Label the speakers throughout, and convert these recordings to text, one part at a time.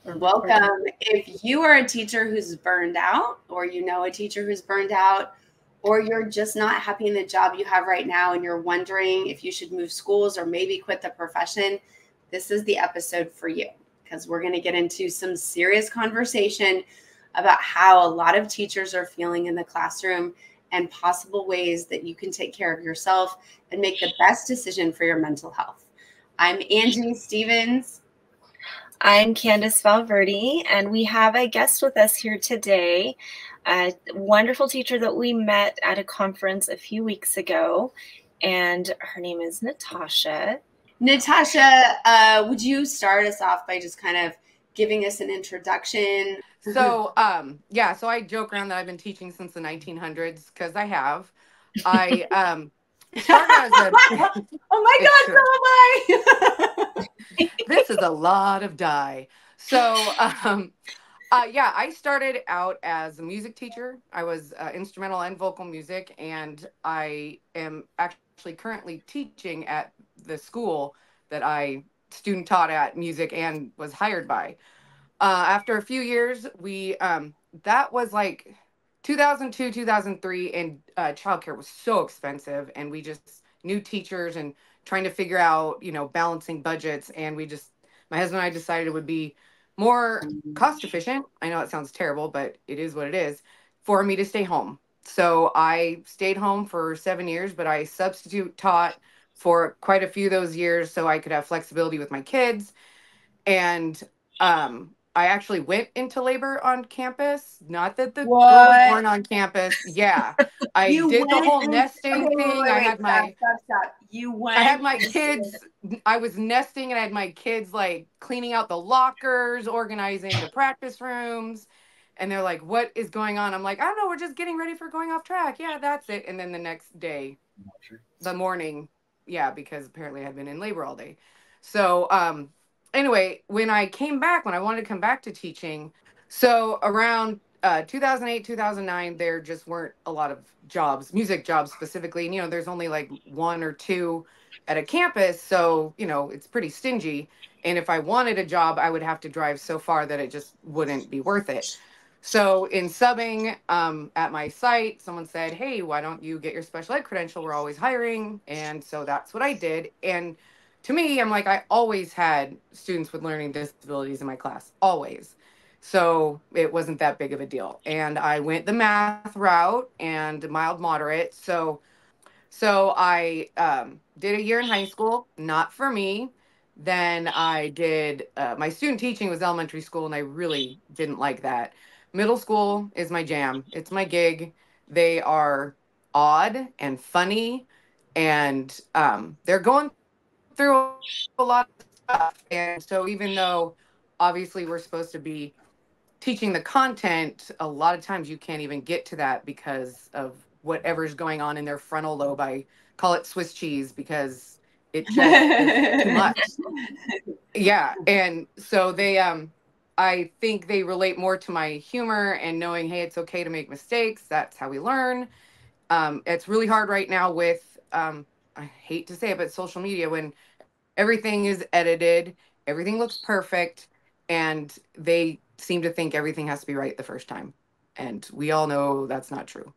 Speaker 1: Welcome. If you are a teacher who's burned out, or you know a teacher who's burned out, or you're just not happy in the job you have right now and you're wondering if you should move schools or maybe quit the profession, this is the episode for you, because we're going to get into some serious conversation about how a lot of teachers are feeling in the classroom and possible ways that you can take care of yourself and make the best decision for your mental health. I'm Angie Stevens.
Speaker 2: I'm Candace Valverde, and we have a guest with us here today, a wonderful teacher that we met at a conference a few weeks ago, and her name is Natasha.
Speaker 1: Natasha, would you start us off by just kind of giving us an introduction?
Speaker 3: So I joke around that I've been teaching since the 1900s, because I have. I started as a
Speaker 1: oh my God, so am I.
Speaker 3: This is a lot of dye. So I started out as a music teacher. I was instrumental and vocal music, and I am actually currently teaching at the school that I student taught at music and was hired by. After a few years, we that was like 2002, 2003, and childcare was so expensive, and we just new teachers and trying to figure out, balancing budgets, and my husband and I decided it would be more cost efficient. I know it sounds terrible, but it is what it is, for me to stay home. So I stayed home for 7 years, but I substitute taught for quite a few of those years so I could have flexibility with my kids. And I actually went into labor on campus. Not that the girl was born on campus. Yeah. I did the whole nesting thing. I had my kids. I was nesting, and I had my kids like cleaning out the lockers, organizing the practice rooms. And they're like, "What is going on?" I'm like, "I don't know. We're just getting ready for going off track." Yeah, that's it. And then the next day, the morning, yeah, because apparently I had been in labor all day. So, anyway, when I wanted to come back to teaching, so around 2008, 2009, there just weren't a lot of jobs, music jobs specifically. And, there's only like one or two at a campus. So, it's pretty stingy. And if I wanted a job, I would have to drive so far that it just wouldn't be worth it. So in subbing at my site, someone said, "Hey, why don't you get your special ed credential? We're always hiring." And so that's what I did. And to me, I'm like, I always had students with learning disabilities in my class, always. So it wasn't that big of a deal. And I went the math route and mild moderate. So I did a year in high school, not for me. Then I did, my student teaching was elementary school, and I really didn't like that. Middle school is my jam. It's my gig. They are odd and funny, and they're going through a lot of stuff. And so even though obviously we're supposed to be teaching the content, a lot of times you can't even get to that because of whatever's going on in their frontal lobe. I call it Swiss cheese because it just is too much. Yeah. And so I think they relate more to my humor and knowing, hey, it's okay to make mistakes. That's how we learn. It's really hard right now with, I hate to say it, but social media, when everything is edited, everything looks perfect, and they seem to think everything has to be right the first time. And we all know that's not true.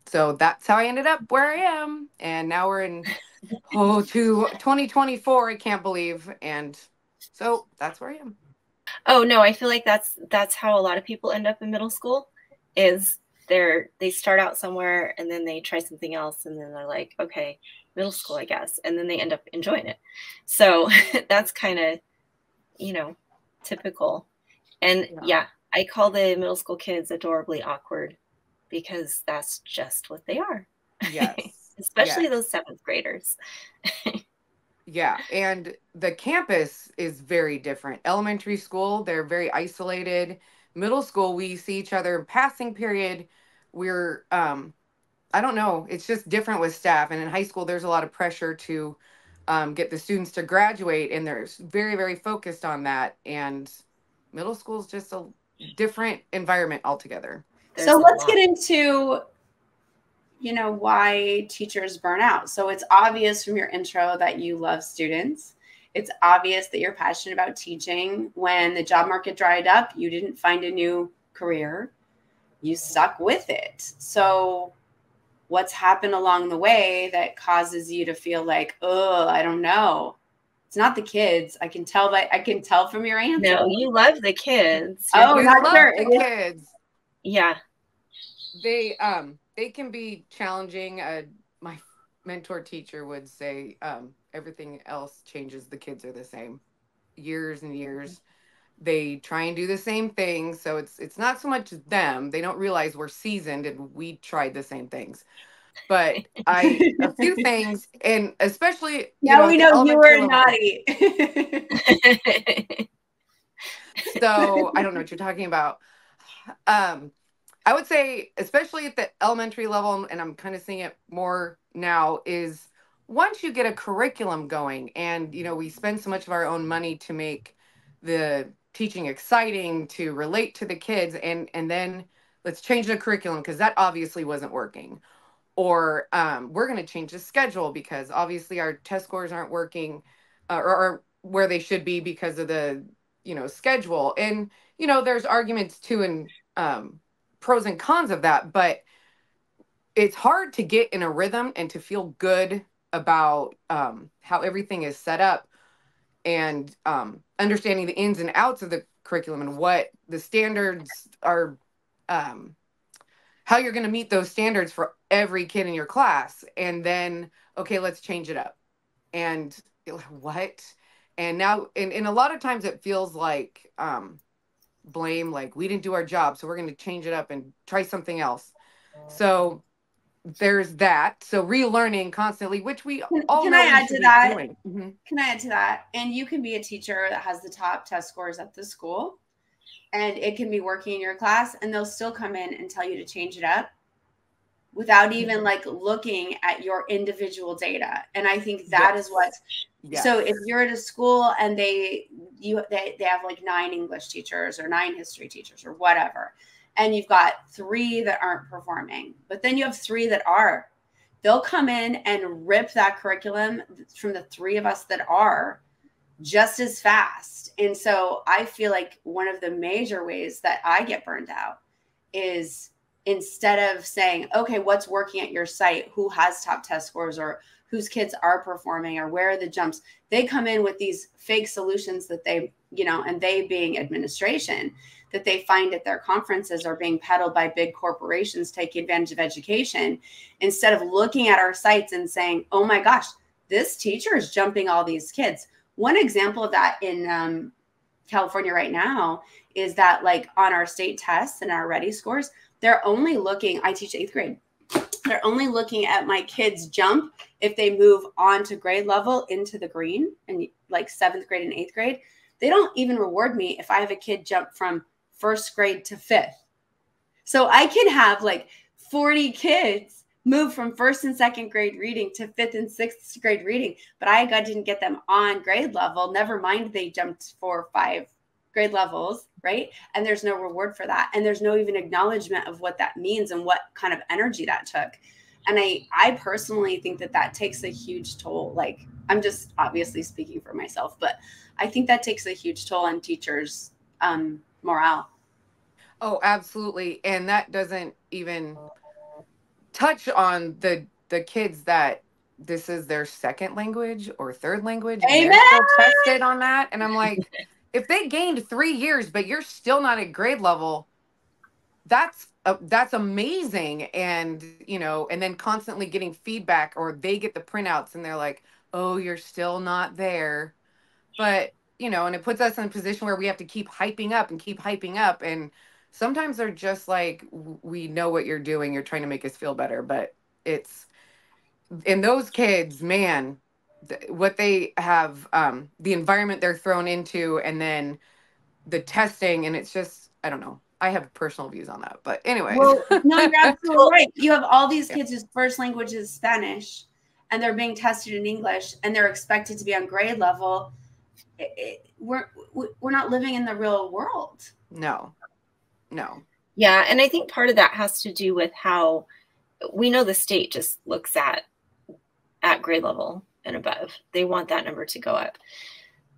Speaker 3: So that's how I ended up where I am. And now we're in to 2024, I can't believe. And so that's where I am.
Speaker 2: Oh no, I feel like that's how a lot of people end up in middle school, is they start out somewhere and then they try something else, and then they're like, okay, middle school, I guess, and then they end up enjoying it. So that's kind of, typical. And yeah, I call the middle school kids adorably awkward, because that's just what they are.
Speaker 3: Yes.
Speaker 2: Especially those 7th graders.
Speaker 3: Yeah, and the campus is very different. Elementary school, they're very isolated. Middle school, we see each other in passing period. We're I don't know, it's just different with staff. And in high school, there's a lot of pressure to get the students to graduate, and they're very, very focused on that. And middle school is just a different environment altogether.
Speaker 1: So let's get into, why teachers burn out. So it's obvious from your intro that you love students It's obvious that you're passionate about teaching. When the job market dried up, you didn't find a new career. You stuck with it. So what's happened along the way that causes you to feel like, oh, I don't know? It's not the kids. I can tell from your answer.
Speaker 2: No, you love the kids.
Speaker 1: Oh,
Speaker 3: we
Speaker 1: not
Speaker 3: love
Speaker 1: sure.
Speaker 3: the kids.
Speaker 2: Yeah.
Speaker 3: They can be challenging. My mentor teacher would say, everything else changes, the kids are the same. Years and years. They try and do the same thing. So it's not so much them. They don't realize we're seasoned and we tried the same things. But a few things, and especially
Speaker 1: now we know you were
Speaker 3: level,
Speaker 1: naughty.
Speaker 3: So I don't know what you're talking about. I would say, especially at the elementary level, and I'm kind of seeing it more now, is once you get a curriculum going, and we spend so much of our own money to make the teaching exciting, to relate to the kids, and then let's change the curriculum because that obviously wasn't working. Or we're going to change the schedule because obviously our test scores aren't working or where they should be because of the schedule. And there's arguments too, and pros and cons of that, but it's hard to get in a rhythm and to feel good about how everything is set up, and understanding the ins and outs of the curriculum and what the standards are, how you're going to meet those standards for every kid in your class. And then, okay, let's change it up. And what? And now, and a lot of times it feels like blame, like we didn't do our job, so we're going to change it up and try something else. So there's that. So relearning constantly, which we all
Speaker 1: can
Speaker 3: know
Speaker 1: I
Speaker 3: we
Speaker 1: add
Speaker 3: should
Speaker 1: to
Speaker 3: be
Speaker 1: that?
Speaker 3: doing. Mm-hmm.
Speaker 1: Can I add to that? And you can be a teacher that has the top test scores at the school, and it can be working in your class, and they'll still come in and tell you to change it up without even like looking at your individual data. And I think that is what. Yes. So if you're at a school and they have like 9 English teachers or 9 history teachers or whatever, and you've got 3 that aren't performing, but then you have 3 that are, they'll come in and rip that curriculum from the 3 of us that are just as fast. And so I feel like one of the major ways that I get burned out is, instead of saying, okay, what's working at your site, who has top test scores, or whose kids are performing, or where are the jumps, they come in with these fake solutions that they, and they being administration, that they find at their conferences are being peddled by big corporations taking advantage of education, instead of looking at our sites and saying, oh my gosh, this teacher is jumping all these kids. One example of that in California right now is that, like, on our state tests and our ready scores, they're only looking, I teach 8th grade. They're only looking at my kids jump if they move on to grade level into the green, and like 7th grade and 8th grade. They don't even reward me if I have a kid jump from 1st grade to 5th. So I can have like 40 kids move from 1st and 2nd grade reading to 5th and 6th grade reading, but I didn't get them on grade level. Never mind, they jumped 4 or 5 grade levels, right? And there's no reward for that. And there's no even acknowledgement of what that means and what kind of energy that took. And I personally think that takes a huge toll. Like, I'm just obviously speaking for myself, but I think that takes a huge toll on teachers' morale.
Speaker 3: Oh, absolutely. And that doesn't even touch on the kids that this is their 2nd language or 3rd language. And
Speaker 1: Amen.
Speaker 3: they're still tested on that. And I'm like, if they gained 3 years, but you're still not at grade level, that's amazing. And, and then constantly getting feedback, or they get the printouts and they're like, oh, you're still not there. But, and it puts us in a position where we have to keep hyping up. And sometimes they're just like, we know what you're doing. You're trying to make us feel better. But it's, in those kids, man, what they have, the environment they're thrown into, and then the testing, and it's just, I don't know. I have personal views on that, but anyways.
Speaker 1: Well, no, you're absolutely right. You have all these kids whose first language is Spanish, and they're being tested in English, and they're expected to be on grade level. We're not living in the real world.
Speaker 3: No.
Speaker 2: Yeah, and I think part of that has to do with how we know the state just looks at grade level and above. They want that number to go up.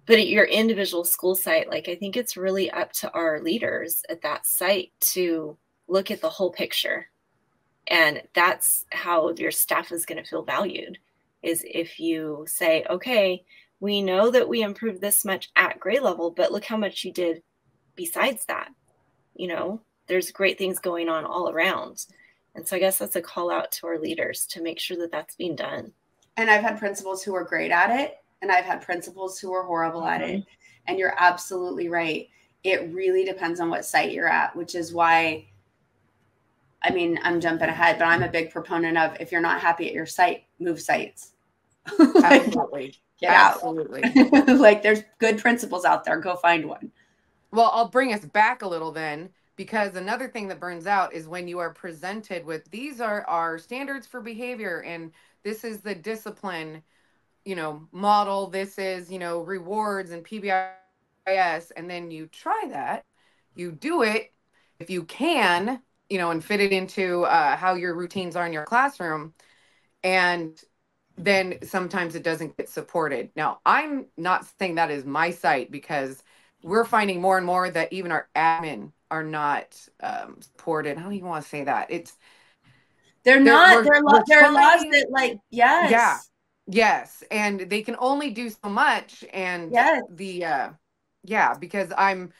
Speaker 2: But at your individual school site, like, I think it's really up to our leaders at that site to look at the whole picture. And that's how your staff is going to feel valued, is if you say, okay, we know that we improved this much at grade level, but look how much you did besides that. You know, there's great things going on all around. And so I guess that's a call out to our leaders to make sure that that's being done.
Speaker 1: And I've had principals who are great at it, and I've had principals who are horrible at it. And you're absolutely right. It really depends on what site you're at, which is why, I mean, I'm jumping ahead, but I'm a big proponent of, if you're not happy at your site, move sites.
Speaker 3: Like, absolutely.
Speaker 1: Get absolutely. Out. Like, there's good principals out there. Go find one.
Speaker 3: Well, I'll bring us back a little then, because another thing that burns out is when you are presented with, these are our standards for behavior, and this is the discipline, you know, model, this is, you know, rewards and PBIS, and then you try that, you do it if you can, you know, and fit it into how your routines are in your classroom, and then sometimes it doesn't get supported. Now, I'm not saying that is my site, because we're finding more and more that even our admin are not supported. I don't even want to say that.
Speaker 1: They're not. They're laws that, like, yes.
Speaker 3: Yeah. Yes. And they can only do so much. And
Speaker 1: yes.
Speaker 3: Because I'm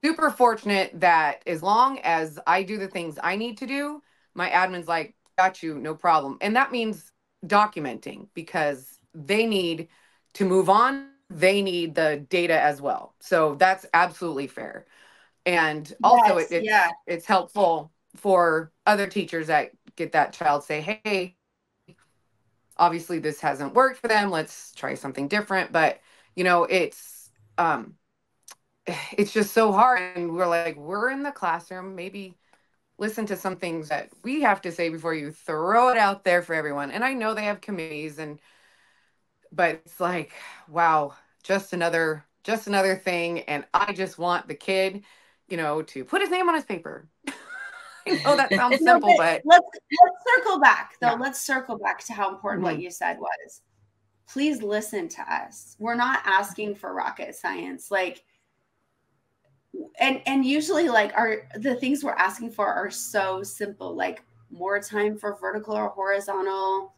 Speaker 3: super fortunate that as long as I do the things I need to do, my admin's like, got you, no problem. And that means documenting, because they need to move on. They need the data as well. So that's absolutely fair. And also it's helpful for other teachers that get that child, say, hey, obviously this hasn't worked for them. Let's try something different. But, you know, it's just so hard. And we're like, we're in the classroom, maybe listen to some things that we have to say before you throw it out there for everyone. And I know they have committees, but it's like, wow, just another thing. And I just want the kid, you know, to put his name on his paper. I know that sounds simple, but
Speaker 1: let's circle back though. Yeah. Let's circle back to how important what you said was. Please listen to us. We're not asking for rocket science. Like, and usually, like, the things we're asking for are so simple, like more time for vertical or horizontal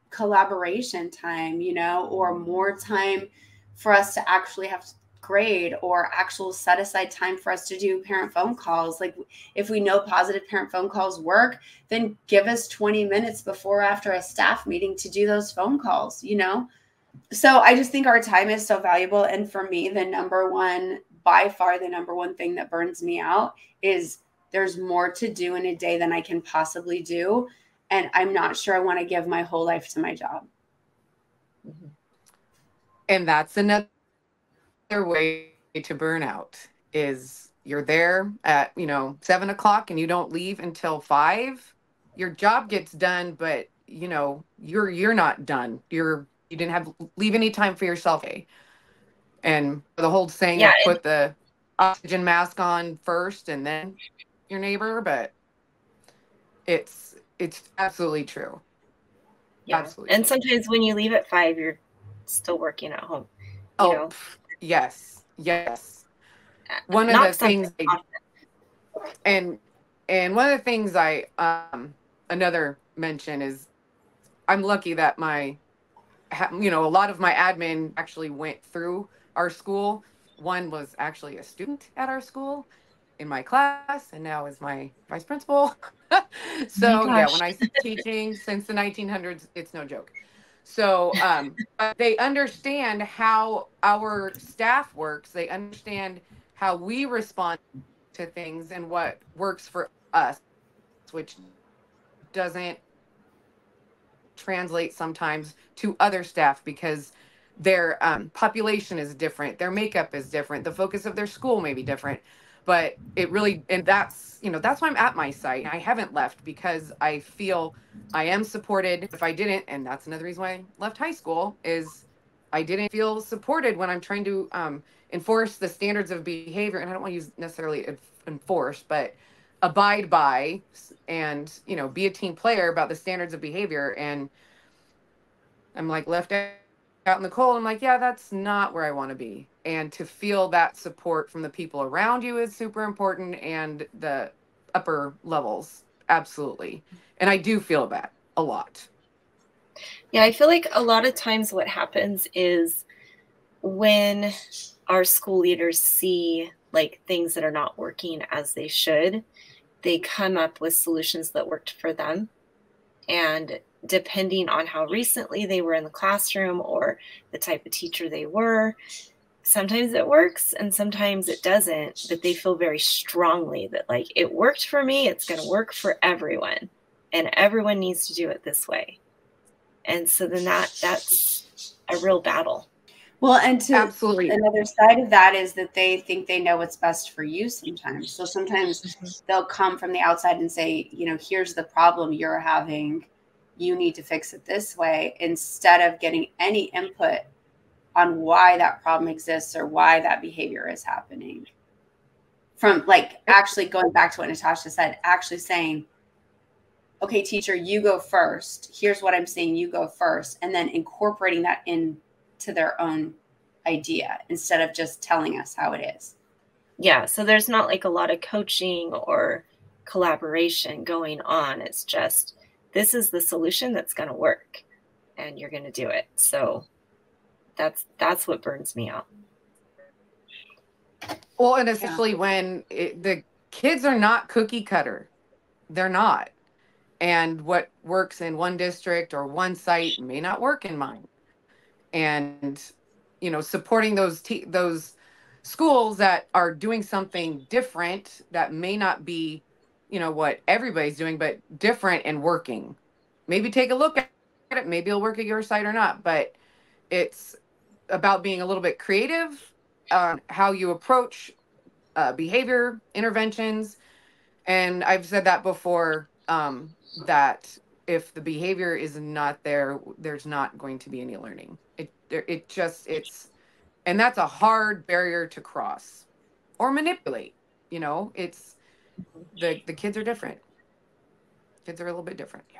Speaker 1: collaboration time, you know, or more time for us to actually have to grade, or actual set aside time for us to do parent phone calls. Like, if we know positive parent phone calls work, then give us 20 minutes before or after a staff meeting to do those phone calls, you know? So I just think our time is so valuable. And for me, by far the number one thing that burns me out is there's more to do in a day than I can possibly do. And I'm not sure I want to give my whole life to my job.
Speaker 3: And that's another way to burn out, is you're there at, you know, 7 o'clock and you don't leave until 5. Your job gets done, but you know, you're not done. You didn't leave any time for yourself. And the whole saying, put the oxygen mask on first and then your neighbor, but it's absolutely true.
Speaker 2: Yeah. Absolutely. And sometimes when you leave at 5, you're still working at home. You know?
Speaker 3: Yes. One of the things and one of the things I another mention is, I'm lucky that a lot of my admin actually went through our school. One was actually a student at our school in my class, and now is my vice principal. So when I say teaching since the 1900s, it's no joke. So they understand how our staff works. They understand how we respond to things and what works for us, which doesn't translate sometimes to other staff, because their population is different, their makeup is different, the focus of their school may be different. But it really, and that's why I'm at my site. I haven't left, because I feel I am supported. If I didn't, and that's another reason why I left high school, is I didn't feel supported when I'm trying to enforce the standards of behavior. And I don't want to use necessarily enforce, but abide by, and, you know, be a team player about the standards of behavior. And I'm like left out in the cold. I'm like, yeah, that's not where I want to be. And to feel that support from the people around you is super important, and the upper levels, absolutely. And I do feel that a lot.
Speaker 2: Yeah, I feel like a lot of times what happens is when our school leaders see like things that are not working as they should, they come up with solutions that worked for them. And depending on how recently they were in the classroom or the type of teacher they were, sometimes it works and sometimes it doesn't, but they feel very strongly that like it worked for me, it's going to work for everyone, and everyone needs to do it this way. And so then that's a real battle.
Speaker 1: Well, and to
Speaker 3: Absolutely.
Speaker 1: another side of that is that they think they know what's best for you sometimes. So sometimes they'll come from the outside and say, you know, here's the problem you're having. You need to fix it this way, instead of getting any input on why that problem exists or why that behavior is happening. From like actually going back to what Natasha said, actually saying, okay, teacher, you go first. Here's what I'm saying, you go first. And then incorporating that into their own idea instead of just telling us how it is.
Speaker 2: Yeah. So there's not like a lot of coaching or collaboration going on. It's just, this is the solution that's going to work and you're going to do it. So that's what burns me out.
Speaker 3: Well, and especially when the kids are not cookie cutter. They're not. And what works in one district or one site may not work in mine. And, you know, supporting those schools that are doing something different that may not be, you know, what everybody's doing, but different and working. Maybe take a look at it. Maybe it'll work at your site or not. But it's about being a little bit creative on how you approach behavior interventions. And I've said that before, that if the behavior is not there, there's not going to be any learning. And that's a hard barrier to cross or manipulate. You know, it's the kids are different. Kids are a little bit different. Yeah.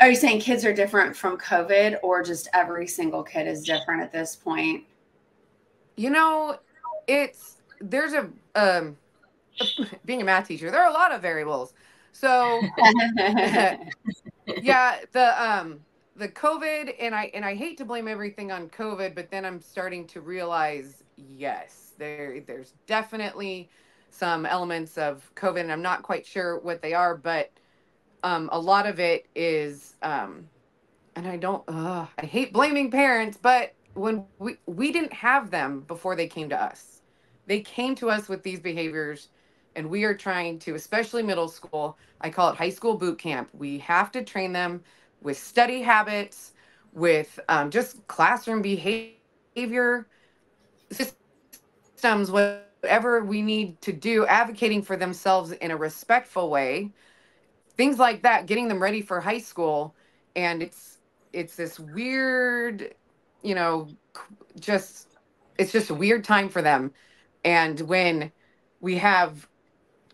Speaker 1: Are you saying kids are different from COVID, or just every single kid is different at this point?
Speaker 3: You know, there's being a math teacher, there are a lot of variables. So yeah, the COVID, and I hate to blame everything on COVID, but then I'm starting to realize, yes, there's definitely some elements of COVID, and I'm not quite sure what they are, but a lot of it is and I hate blaming parents, but when we didn't have them before they came to us. They came to us with these behaviors, and we are trying to, especially middle school, I call it high school boot camp. We have to train them with study habits, with just classroom behavior systems, whatever we need to do, advocating for themselves in a respectful way, things like that, getting them ready for high school. And it's this weird, you know, just it's just a weird time for them. And when we have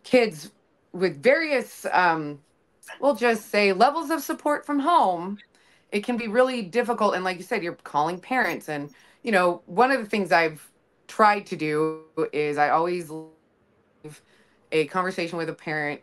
Speaker 3: kids with various we'll just say levels of support from home, it can be really difficult. And like you said, you're calling parents. And you know, one of the things I've tried to do is I always leave a conversation with a parent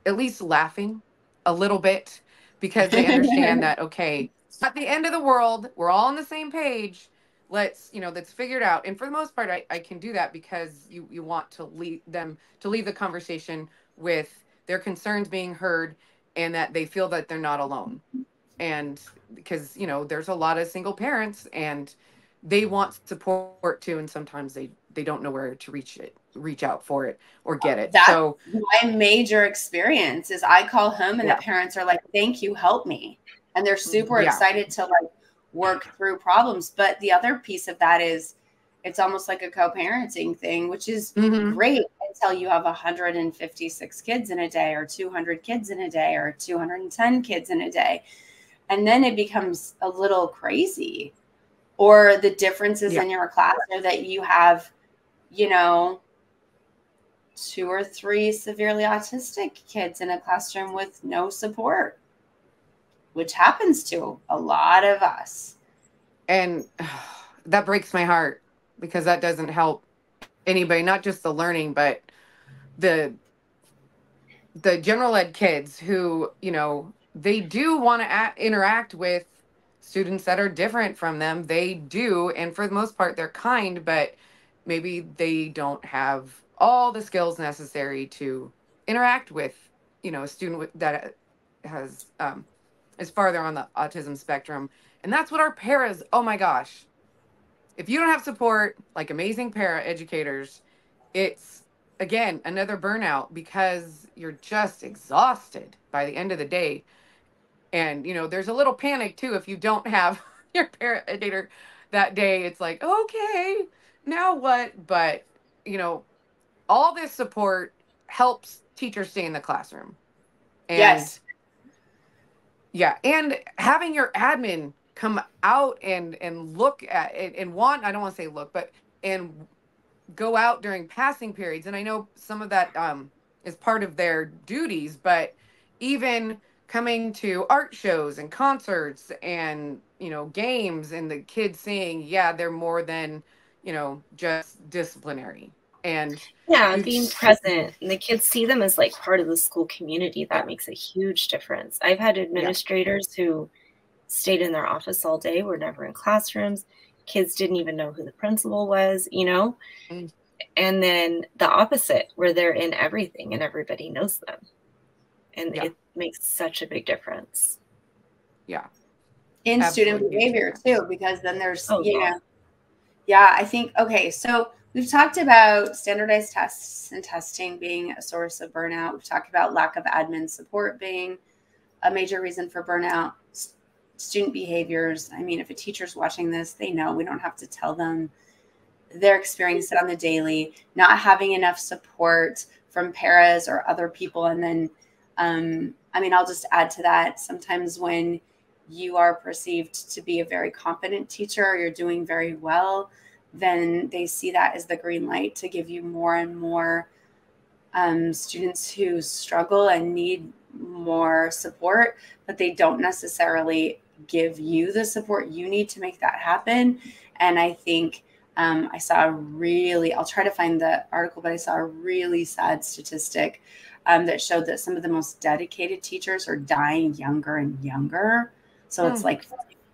Speaker 3: at least laughing a little bit, because they understand that, okay, it's not the end of the world. We're all on the same page. Let's figure it out. And for the most part, I can do that because you want to lead them to leave the conversation with their concerns being heard, and that they feel that they're not alone. And because, you know, there's a lot of single parents and they want support too. And sometimes they don't know where to reach out for it or get it.
Speaker 1: That's
Speaker 3: so
Speaker 1: my major experience is I call home and the parents are like, thank you, help me. And they're super excited to like work through problems. But the other piece of that is it's almost like a co-parenting thing, which is great until you have 156 kids in a day, or 200 kids in a day, or 210 kids in a day. And then it becomes a little crazy. Or the differences in your class are that you have, you know, 2 or 3 severely autistic kids in a classroom with no support, which happens to a lot of us.
Speaker 3: And that breaks my heart because that doesn't help anybody, not just the learning, but the general ed kids who, they do want to interact with students that are different from them. They do, and for the most part they're kind, but maybe they don't have all the skills necessary to interact with, a student that has is farther on the autism spectrum. And that's what our paras, oh my gosh, if you don't have support like amazing para educators, it's again another burnout because you're just exhausted by the end of the day. And there's a little panic too if you don't have your para educator that day. It's like, okay, now what? But you know, all this support helps teachers stay in the classroom. And
Speaker 1: Yes.
Speaker 3: yeah, and having your admin come out and look at and want, I don't want to say look, but and go out during passing periods. And I know some of that is part of their duties, but even coming to art shows and concerts and games, and the kids seeing, yeah, they're more than just disciplinary. And
Speaker 2: Yeah,
Speaker 3: we've
Speaker 2: being present and the kids see them as like part of the school community, that
Speaker 3: yeah,
Speaker 2: makes a huge difference. I've had
Speaker 3: yeah,
Speaker 2: administrators who stayed in their office all day, were never in classrooms. Kids didn't even know who the principal was,
Speaker 3: mm,
Speaker 2: And then the opposite, where they're in everything and everybody knows them. And
Speaker 3: yeah,
Speaker 2: it makes such a big difference.
Speaker 3: yeah,
Speaker 1: In student
Speaker 3: absolutely huge
Speaker 1: behavior
Speaker 3: difference.
Speaker 1: too, because then there's,
Speaker 2: Oh, yeah.
Speaker 1: yeah, I think, okay, so we've talked about standardized tests and testing being a source of burnout. We've talked about lack of admin support being a major reason for burnout. Student behaviors. I mean, if a teacher's watching this, they know, we don't have to tell them. They're experiencing it on the daily, not having enough support from paras or other people. And then, I mean, I'll just add to that. Sometimes when you are perceived to be a very competent teacher or you're doing very well, then they see that as the green light to give you more and more students who struggle and need more support, but they don't necessarily give you the support you need to make that happen. And I think I saw I'll try to find the article, but I saw a really sad statistic that showed that some of the most dedicated teachers are dying younger and younger. So it's like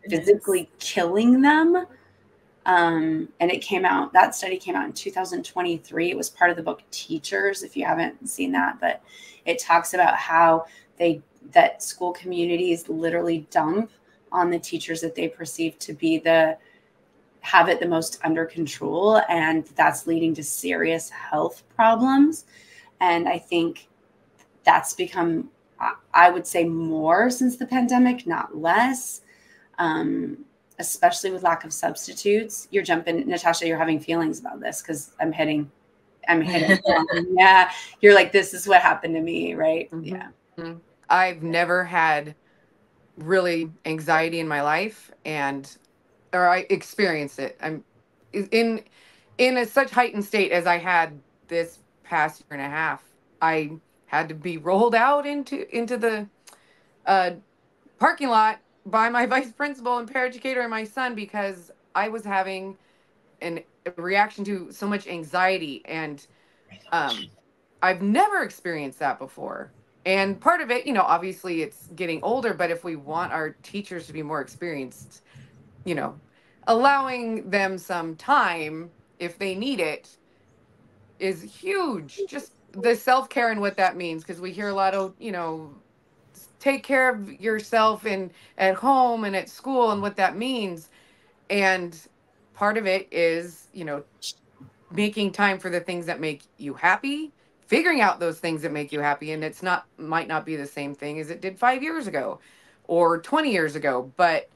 Speaker 1: physically killing them. And that study came out in 2023. It was part of the book Teachers, if you haven't seen that, but it talks about how that school communities literally dump on the teachers that they perceive to be have it the most under control. And that's leading to serious health problems. And I think that's become, I would say, more since the pandemic, not less. Especially with lack of substitutes. You're jumping, Natasha, you're having feelings about this because I'm hitting. Yeah. You're like, this is what happened to me, right?
Speaker 3: Mm-hmm.
Speaker 1: Yeah.
Speaker 3: Mm-hmm. I've never had really anxiety in my life, or I experienced it. I'm in such heightened state as I had this past year and a half. I had to be rolled out into the uh, parking lot by my vice principal and paraeducator and my son because I was having a reaction to so much anxiety. And I've never experienced that before. And part of it, obviously it's getting older, but if we want our teachers to be more experienced, you know, allowing them some time if they need it is huge. Just the self-care and what that means, because we hear a lot of, take care of yourself and at home and at school and what that means. And part of it is, making time for the things that make you happy, figuring out those things that make you happy. And it's not, might not be the same thing as it did 5 years ago or 20 years ago, but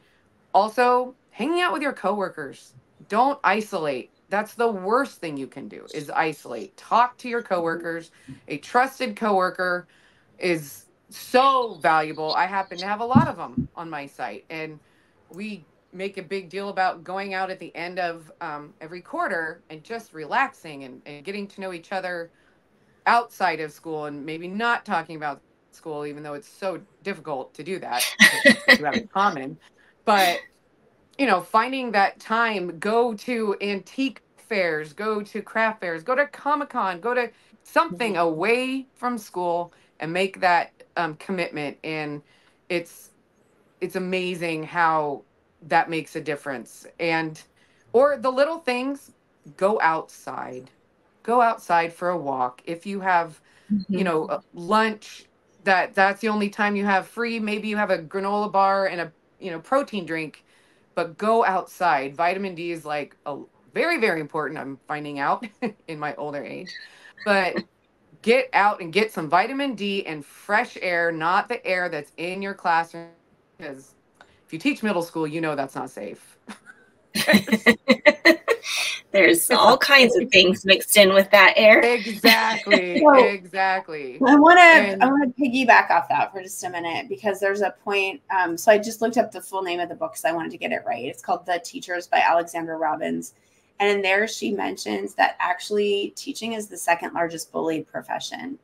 Speaker 3: also hanging out with your coworkers. Don't isolate. That's the worst thing you can do is isolate. Talk to your coworkers. A trusted coworker is so valuable. I happen to have a lot of them on my site, and we make a big deal about going out at the end of every quarter and just relaxing and getting to know each other outside of school, and maybe not talking about school, even though it's so difficult to do that because that's what you have in common. But finding that time, go to antique fairs, go to craft fairs, go to Comic-Con, go to something away from school and make that commitment. And it's it's amazing how that makes a difference. And or the little things, go outside. Go outside for a walk. If you have, lunch, that's the only time you have free, maybe you have a granola bar and a, protein drink, but go outside. Vitamin D is like a very, very important, I'm finding out in my older age. But get out and get some vitamin D and fresh air, not the air that's in your classroom. Because if you teach middle school, that's not safe.
Speaker 2: There's
Speaker 3: It's
Speaker 2: all
Speaker 3: not
Speaker 2: kinds of
Speaker 3: safe.
Speaker 2: things mixed in with that air.
Speaker 3: Exactly.
Speaker 1: So
Speaker 3: Exactly.
Speaker 1: I want
Speaker 3: And
Speaker 1: to piggyback off that for just a minute because there's a point. So I just looked up the full name of the book because I wanted to get it right. It's called The Teachers by Alexandra Robbins. And in there, she mentions that actually teaching is the second largest bullied profession.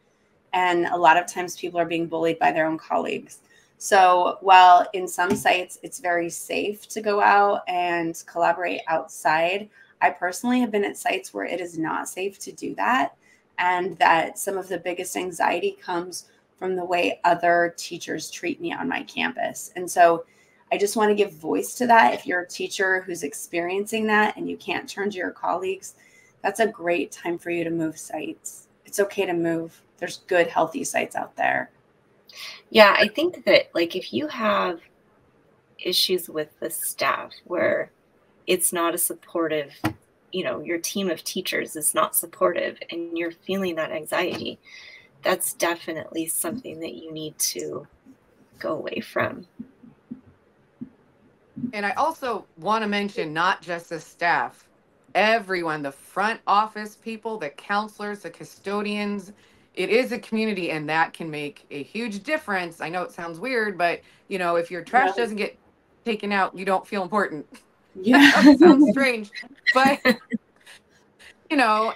Speaker 1: And a lot of times people are being bullied by their own colleagues. So while in some sites it's very safe to go out and collaborate outside, I personally have been at sites where it is not safe to do that. And that some of the biggest anxiety comes from the way other teachers treat me on my campus. And so I just want to give voice to that. If you're a teacher who's experiencing that and you can't turn to your colleagues, that's a great time for you to move sites. It's okay to move. There's good, healthy sites out there.
Speaker 2: Yeah, I think that like if you have issues with the staff where it's not a supportive, your team of teachers is not supportive and you're feeling that anxiety, that's definitely something that you need to go away from.
Speaker 3: and I also want to mention not just the staff, everyone, the front office people, the counselors, the custodians. It is a community, and that can make a huge difference. I know it sounds weird, but if your trash
Speaker 1: Really?
Speaker 3: doesn't get taken out, you don't feel important.
Speaker 1: Yeah.
Speaker 3: That sounds strange, but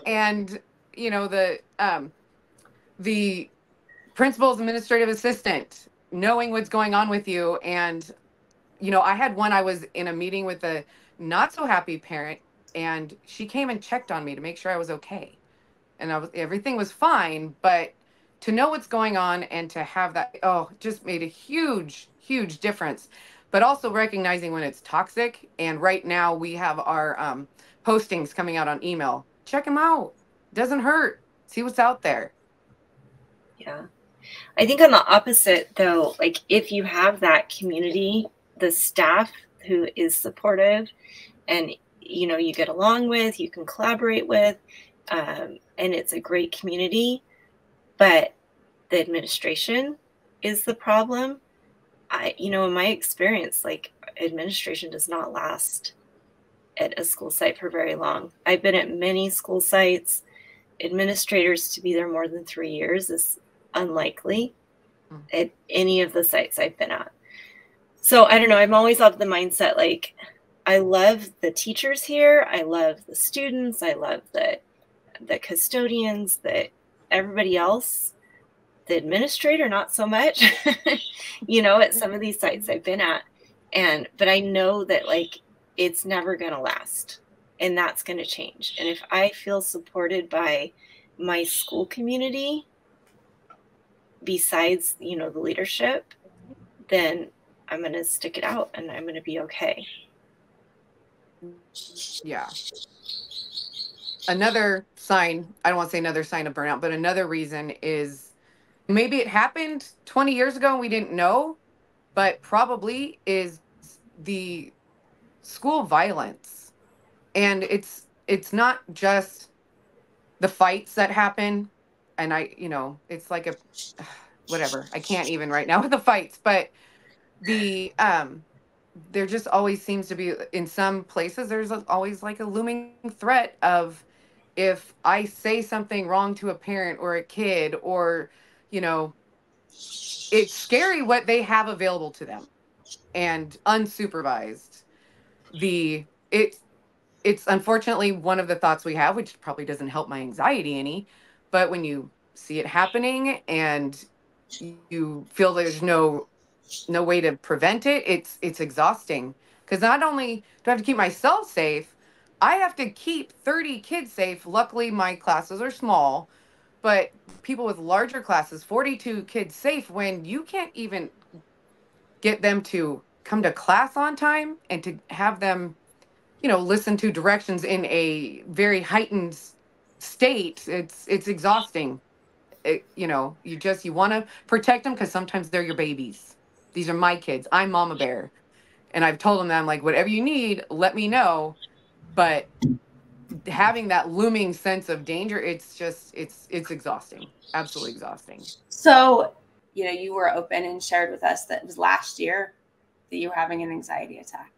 Speaker 3: and the principal's administrative assistant knowing what's going on with you. And I had one, I was in a meeting with a not so happy parent, and she came and checked on me to make sure I was okay. And everything was fine, but to know what's going on and to have that, just made a huge, huge difference. But also recognizing when it's toxic. And right now we have our postings coming out on email. Check them out. Doesn't hurt. See what's out there.
Speaker 2: Yeah. I think on the opposite though, like if you have that community, the staff who is supportive and you get along with, you can collaborate with, and it's a great community, but the administration is the problem. In my experience, like administration does not last at a school site for very long. I've been at many school sites. Administrators to be there more than 3 years is unlikely at any of the sites I've been at. So I don't know. I'm always of the mindset, like, I love the teachers here. I love the students. I love the custodians, everybody else. The administrator, not so much, at some of these sites I've been at. But I know that like, it's never going to last and that's going to change. And if I feel supported by my school community, besides, the leadership, then I'm going to stick it out and I'm going to be okay.
Speaker 3: Yeah. Another sign, I don't want to say another sign of burnout, but another reason is maybe it happened 20 years ago and we didn't know, but probably is the school violence. And it's not just the fights that happen. And it's like a whatever. I can't even right now with the fights, but there just always seems to be in some places there's always like a looming threat of, if I say something wrong to a parent or a kid, or it's scary what they have available to them and unsupervised. The it's it's unfortunately one of the thoughts we have, which probably doesn't help my anxiety any, but when you see it happening and you feel there's no way to prevent it, it's exhausting. Because not only do I have to keep myself safe, I have to keep 30 kids safe. Luckily, my classes are small, but people with larger classes, 42 kids safe, when you can't even get them to come to class on time and to have them, listen to directions in a very heightened state. It's exhausting. You want to protect them because sometimes they're your babies. These are my kids. I'm Mama Bear. And I've told them that I'm like, whatever you need, let me know. But having that looming sense of danger, it's exhausting. Absolutely exhausting.
Speaker 1: So, you were open and shared with us that it was last year that you were having an anxiety attack,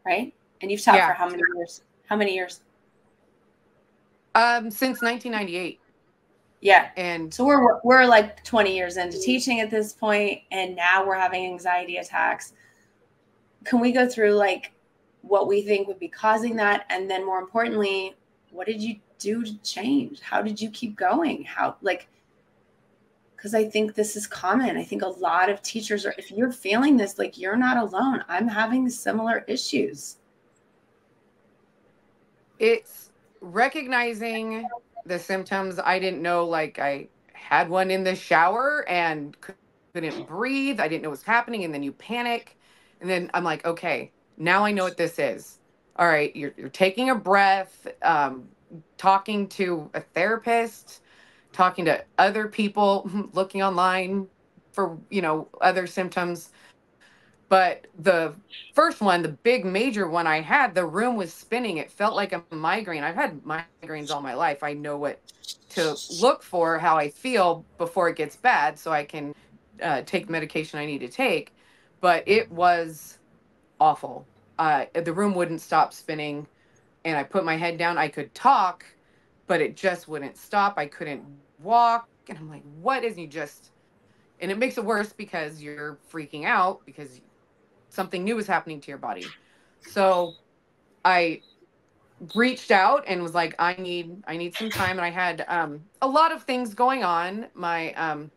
Speaker 1: right? And you've taught for
Speaker 3: Yeah.
Speaker 1: how many years? How many years?
Speaker 3: Since 1998.
Speaker 1: Yeah.
Speaker 3: And
Speaker 1: so we're like 20 years into teaching at this point, and now we're having anxiety attacks. Can we go through like what we think would be causing that? And then more importantly, what did you do to change? How did you keep going? Because I think this is common. I think a lot of teachers are, if you're feeling this, like, you're not alone. I'm having similar issues.
Speaker 3: it's recognizing the symptoms. I didn't know, like, I had one in the shower and couldn't breathe. I didn't know what was happening. And then you panic. And then I'm like, okay, now I know what this is. All right, you're taking a breath, talking to a therapist, talking to other people, looking online for, other symptoms. But the first one, the big major one I had, the room was spinning. It felt like a migraine. I've had migraines all my life. I know what to look for, how I feel before it gets bad, so I can take the medication I need to take. But it was awful. The room wouldn't stop spinning, and I put my head down. I could talk, but it just wouldn't stop. I couldn't walk. And I'm like, what is you just. And it makes it worse because you're freaking out because something new was happening to your body. So I reached out and was like, I need some time. And I had a lot of things going on. My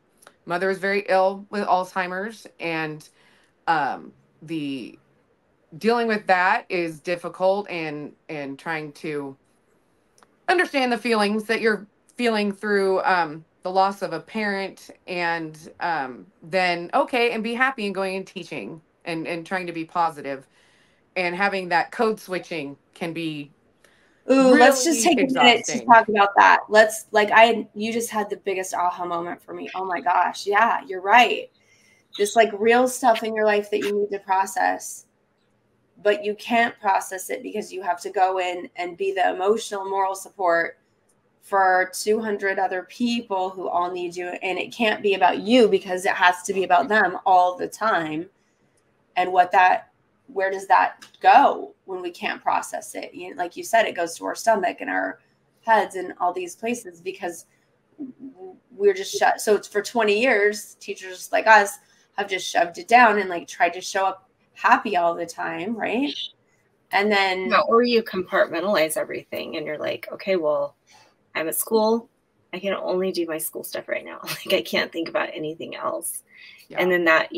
Speaker 3: mother is very ill with Alzheimer's, and the dealing with that is difficult, and trying to understand the feelings that you're feeling through the loss of a parent, and then okay, and be happy and going and teaching, and trying to be positive, and having that code switching can be
Speaker 1: Ooh, let's just
Speaker 3: really
Speaker 1: take a minute to
Speaker 3: exhausting.
Speaker 1: talk about that. You just had the biggest aha moment for me. Oh my gosh. Yeah, you're right. This like real stuff in your life that you need to process, but you can't process it because you have to go in and be the emotional, moral support for 200 other people who all need you. And it can't be about you because it has to be about them all the time. And where does that go when we can't process it? Like you said, it goes to our stomach and our heads and all these places because we're just shut. So it's for 20 years, teachers like us have just shoved it down and like tried to show up happy all the time, right? And then
Speaker 2: or you compartmentalize everything and you're like, okay, well, I'm at school. I can only do my school stuff right now. Like I can't think about anything else. Yeah. And then that,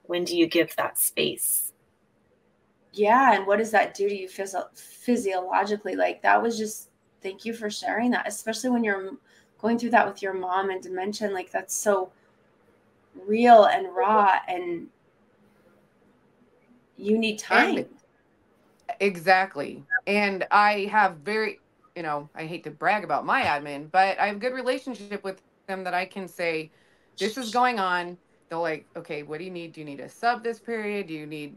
Speaker 2: when do you give that space?
Speaker 1: Yeah. And what does that do to you physiologically? Like that was just, thank you for sharing that, especially when you're going through that with your mom and dementia. Like that's so real and raw, and you need time.
Speaker 3: Exactly. And I have I hate to brag about my admin, but I have a good relationship with them that I can say, this is going on. They're like, okay, what do you need? Do you need a sub this period? Do you need,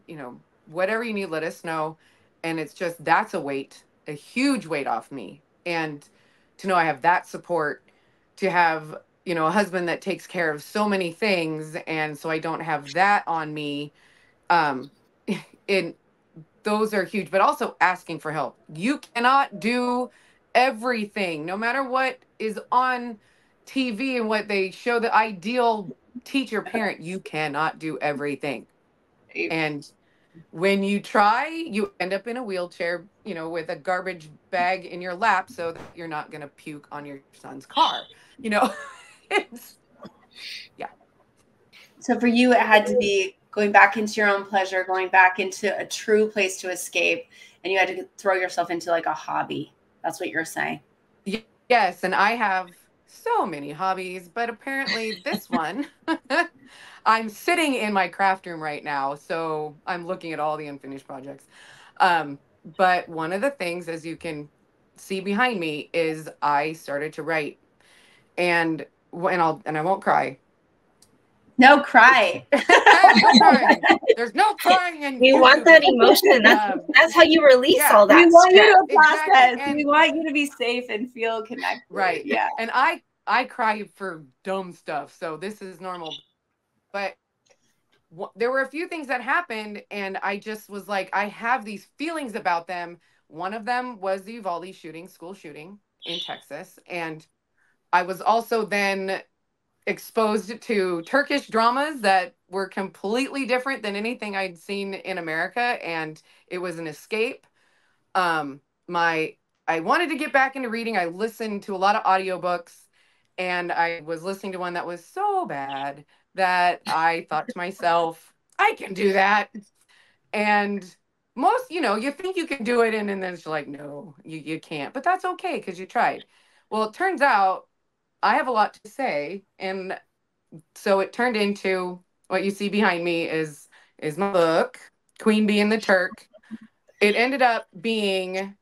Speaker 3: whatever you need, let us know. And it's just, that's a huge weight off me. And to know I have that support, to have, a husband that takes care of so many things. And so I don't have that on me. In those are huge, but also asking for help. You cannot do everything, no matter what is on TV and what they show the ideal teacher parent. You cannot do everything. And when you try, you end up in a wheelchair, with a garbage bag in your lap so that you're not going to puke on your son's car. It's, yeah.
Speaker 1: So for you, it had to be going back into your own pleasure, going back into a true place to escape, and you had to throw yourself into like a hobby. That's what you're saying.
Speaker 3: Yes, and I have so many hobbies, but apparently this one, I'm sitting in my craft room right now, so I'm looking at all the unfinished projects. But one of the things, as you can see behind me, is I started to write, and I won't cry.
Speaker 1: No cry.
Speaker 3: No crying. There's no crying in
Speaker 2: You want that emotion. That's how you release all that.
Speaker 1: We want
Speaker 2: stress.
Speaker 1: you to process.
Speaker 3: Exactly. And
Speaker 1: we want you to be safe and feel connected.
Speaker 3: Right.
Speaker 1: Yeah.
Speaker 3: And I cry for dumb stuff, so this is normal. But there were a few things that happened, and I just was like, I have these feelings about them. One of them was the Uvalde school shooting in Texas, and I was also then exposed to Turkish dramas that were completely different than anything I'd seen in America, and it was an escape. I wanted to get back into reading. I listened to a lot of audiobooks, and I was listening to one that was so bad that I thought to myself, I can do that. And most, you think you can do it, and then it's like, no, you can't. But that's okay because you tried. Well, it turns out I have a lot to say, and so it turned into what you see behind me is my book, Queen Bee and the Turk. It ended up being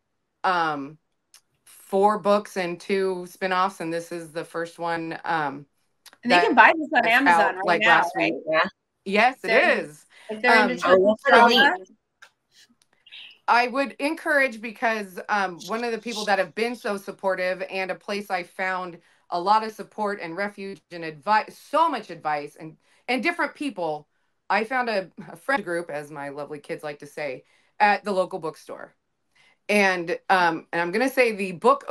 Speaker 3: 4 books and 2 spinoffs, and this is the first one.
Speaker 1: And they can buy this on Amazon right now,
Speaker 3: last
Speaker 1: right?
Speaker 3: week. Yeah. Yes, it is.
Speaker 1: If they're into Turkish drama,
Speaker 3: I would encourage, because one of the people that have been so supportive, and a place I found a lot of support and refuge and advice, so much advice and different people. I found a friend group, as my lovely kids like to say, at the local bookstore. And I'm going to say the book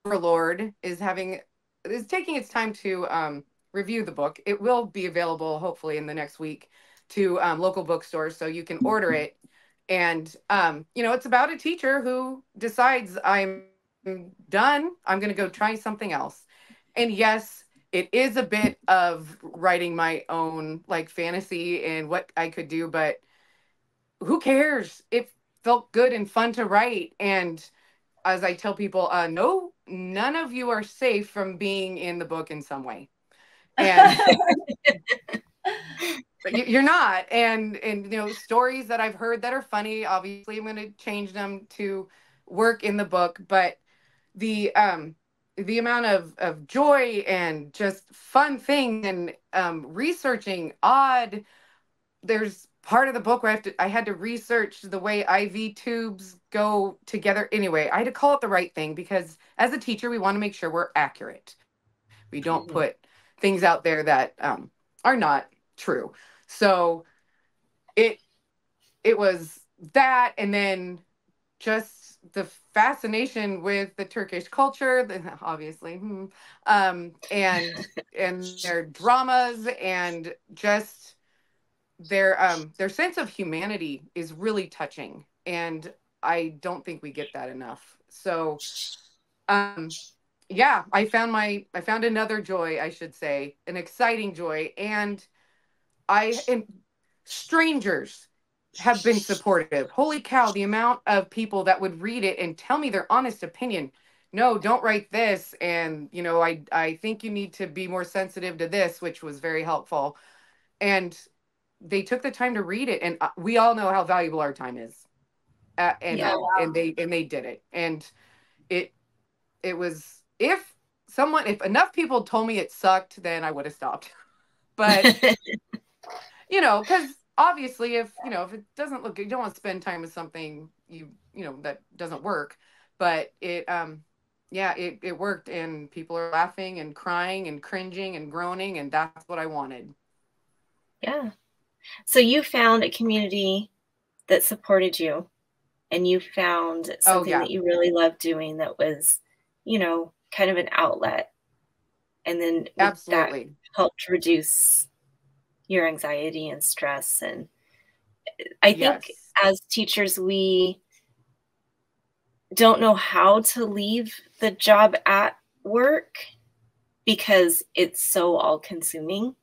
Speaker 3: overlord is taking its time to review the book. It will be available hopefully in the next week to local bookstores, so you can order it. And it's about a teacher who decides, I'm done, I'm going to go try something else. And yes, it is a bit of writing my own like fantasy and what I could do, but who cares? It felt good and fun to write. And as I tell people, no, none of you are safe from being in the book in some way. And you're not. And stories that I've heard that are funny, obviously I'm going to change them to work in the book. But the amount of joy and just fun things, and researching there's part of the book where I had to research the way IV tubes go together. Anyway, I had to call it the right thing, because as a teacher, we want to make sure we're accurate. We don't put things out there that are not true. So it was that, and then just the fascination with the Turkish culture, obviously, and their dramas, and just their sense of humanity is really touching, and I don't think we get that enough. So yeah, I found another joy, I should say, an exciting joy. And strangers have been supportive. Holy cow, the amount of people that would read it and tell me their honest opinion. No, don't write this, and I think you need to be more sensitive to this, which was very helpful. And they took the time to read it, and we all know how valuable our time is. And they did it. And it was, if enough people told me it sucked, then I would have stopped. But because obviously if it doesn't look good, you don't want to spend time with something that doesn't work. But it worked, and people are laughing and crying and cringing and groaning, and that's what I wanted.
Speaker 2: Yeah. So you found a community that supported you, and you found something that you really loved doing that was, kind of an outlet. And then
Speaker 3: absolutely
Speaker 2: that helped reduce your anxiety and stress. And I think as teachers, we don't know how to leave the job at work because it's so all consuming,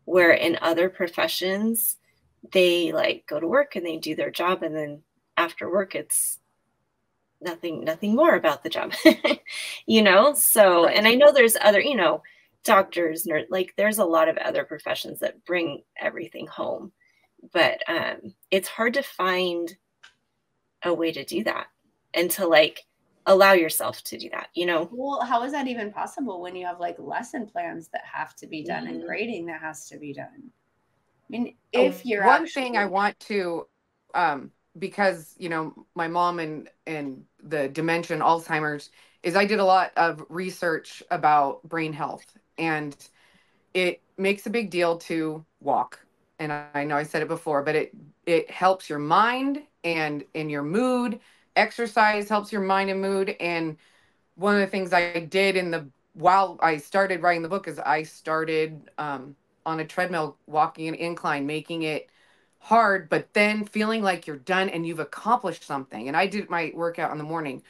Speaker 2: where in other professions, they like go to work and they do their job, and then after work it's nothing more about the job. You know, so
Speaker 3: Right.
Speaker 2: and I know there's other, you know, doctors, like there's a lot of other professions that bring everything home, but it's hard to find a way to do that and to like allow yourself to do that, you know.
Speaker 1: Well, how is that even possible when you have like lesson plans that have to be done and grading that has to be done? I mean, if you're
Speaker 3: One
Speaker 1: actually
Speaker 3: thing I want to, because you know my mom and the dementia and Alzheimer's, is I did a lot of research about brain health, and it makes a big deal to walk. And I know I said it before, but it helps your mind and in your mood. Exercise helps your mind and mood. And one of the things I did while I started writing the book is I started on a treadmill, walking an incline, making it hard, but then feeling like you're done and you've accomplished something. And I did my workout in the morning.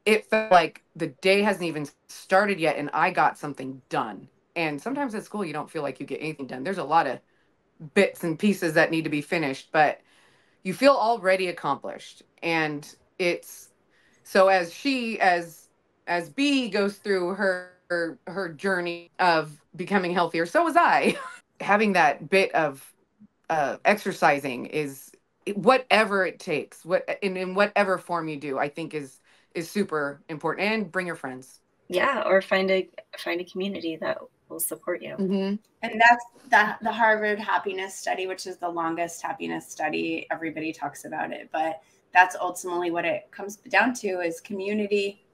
Speaker 3: It felt like the day hasn't even started yet and I got something done. And sometimes at school, you don't feel like you get anything done. There's a lot of bits and pieces that need to be finished, but you feel already accomplished. And it's so as B goes through her journey of becoming healthier, so was I. Having that bit of exercising is whatever it takes, in whatever form you do, I think is super important. And bring your friends.
Speaker 2: Yeah, or find a community that will support you.
Speaker 3: Mm-hmm.
Speaker 1: And that's the Harvard happiness study, which is the longest happiness study. Everybody talks about it, but that's ultimately what it comes down to is community,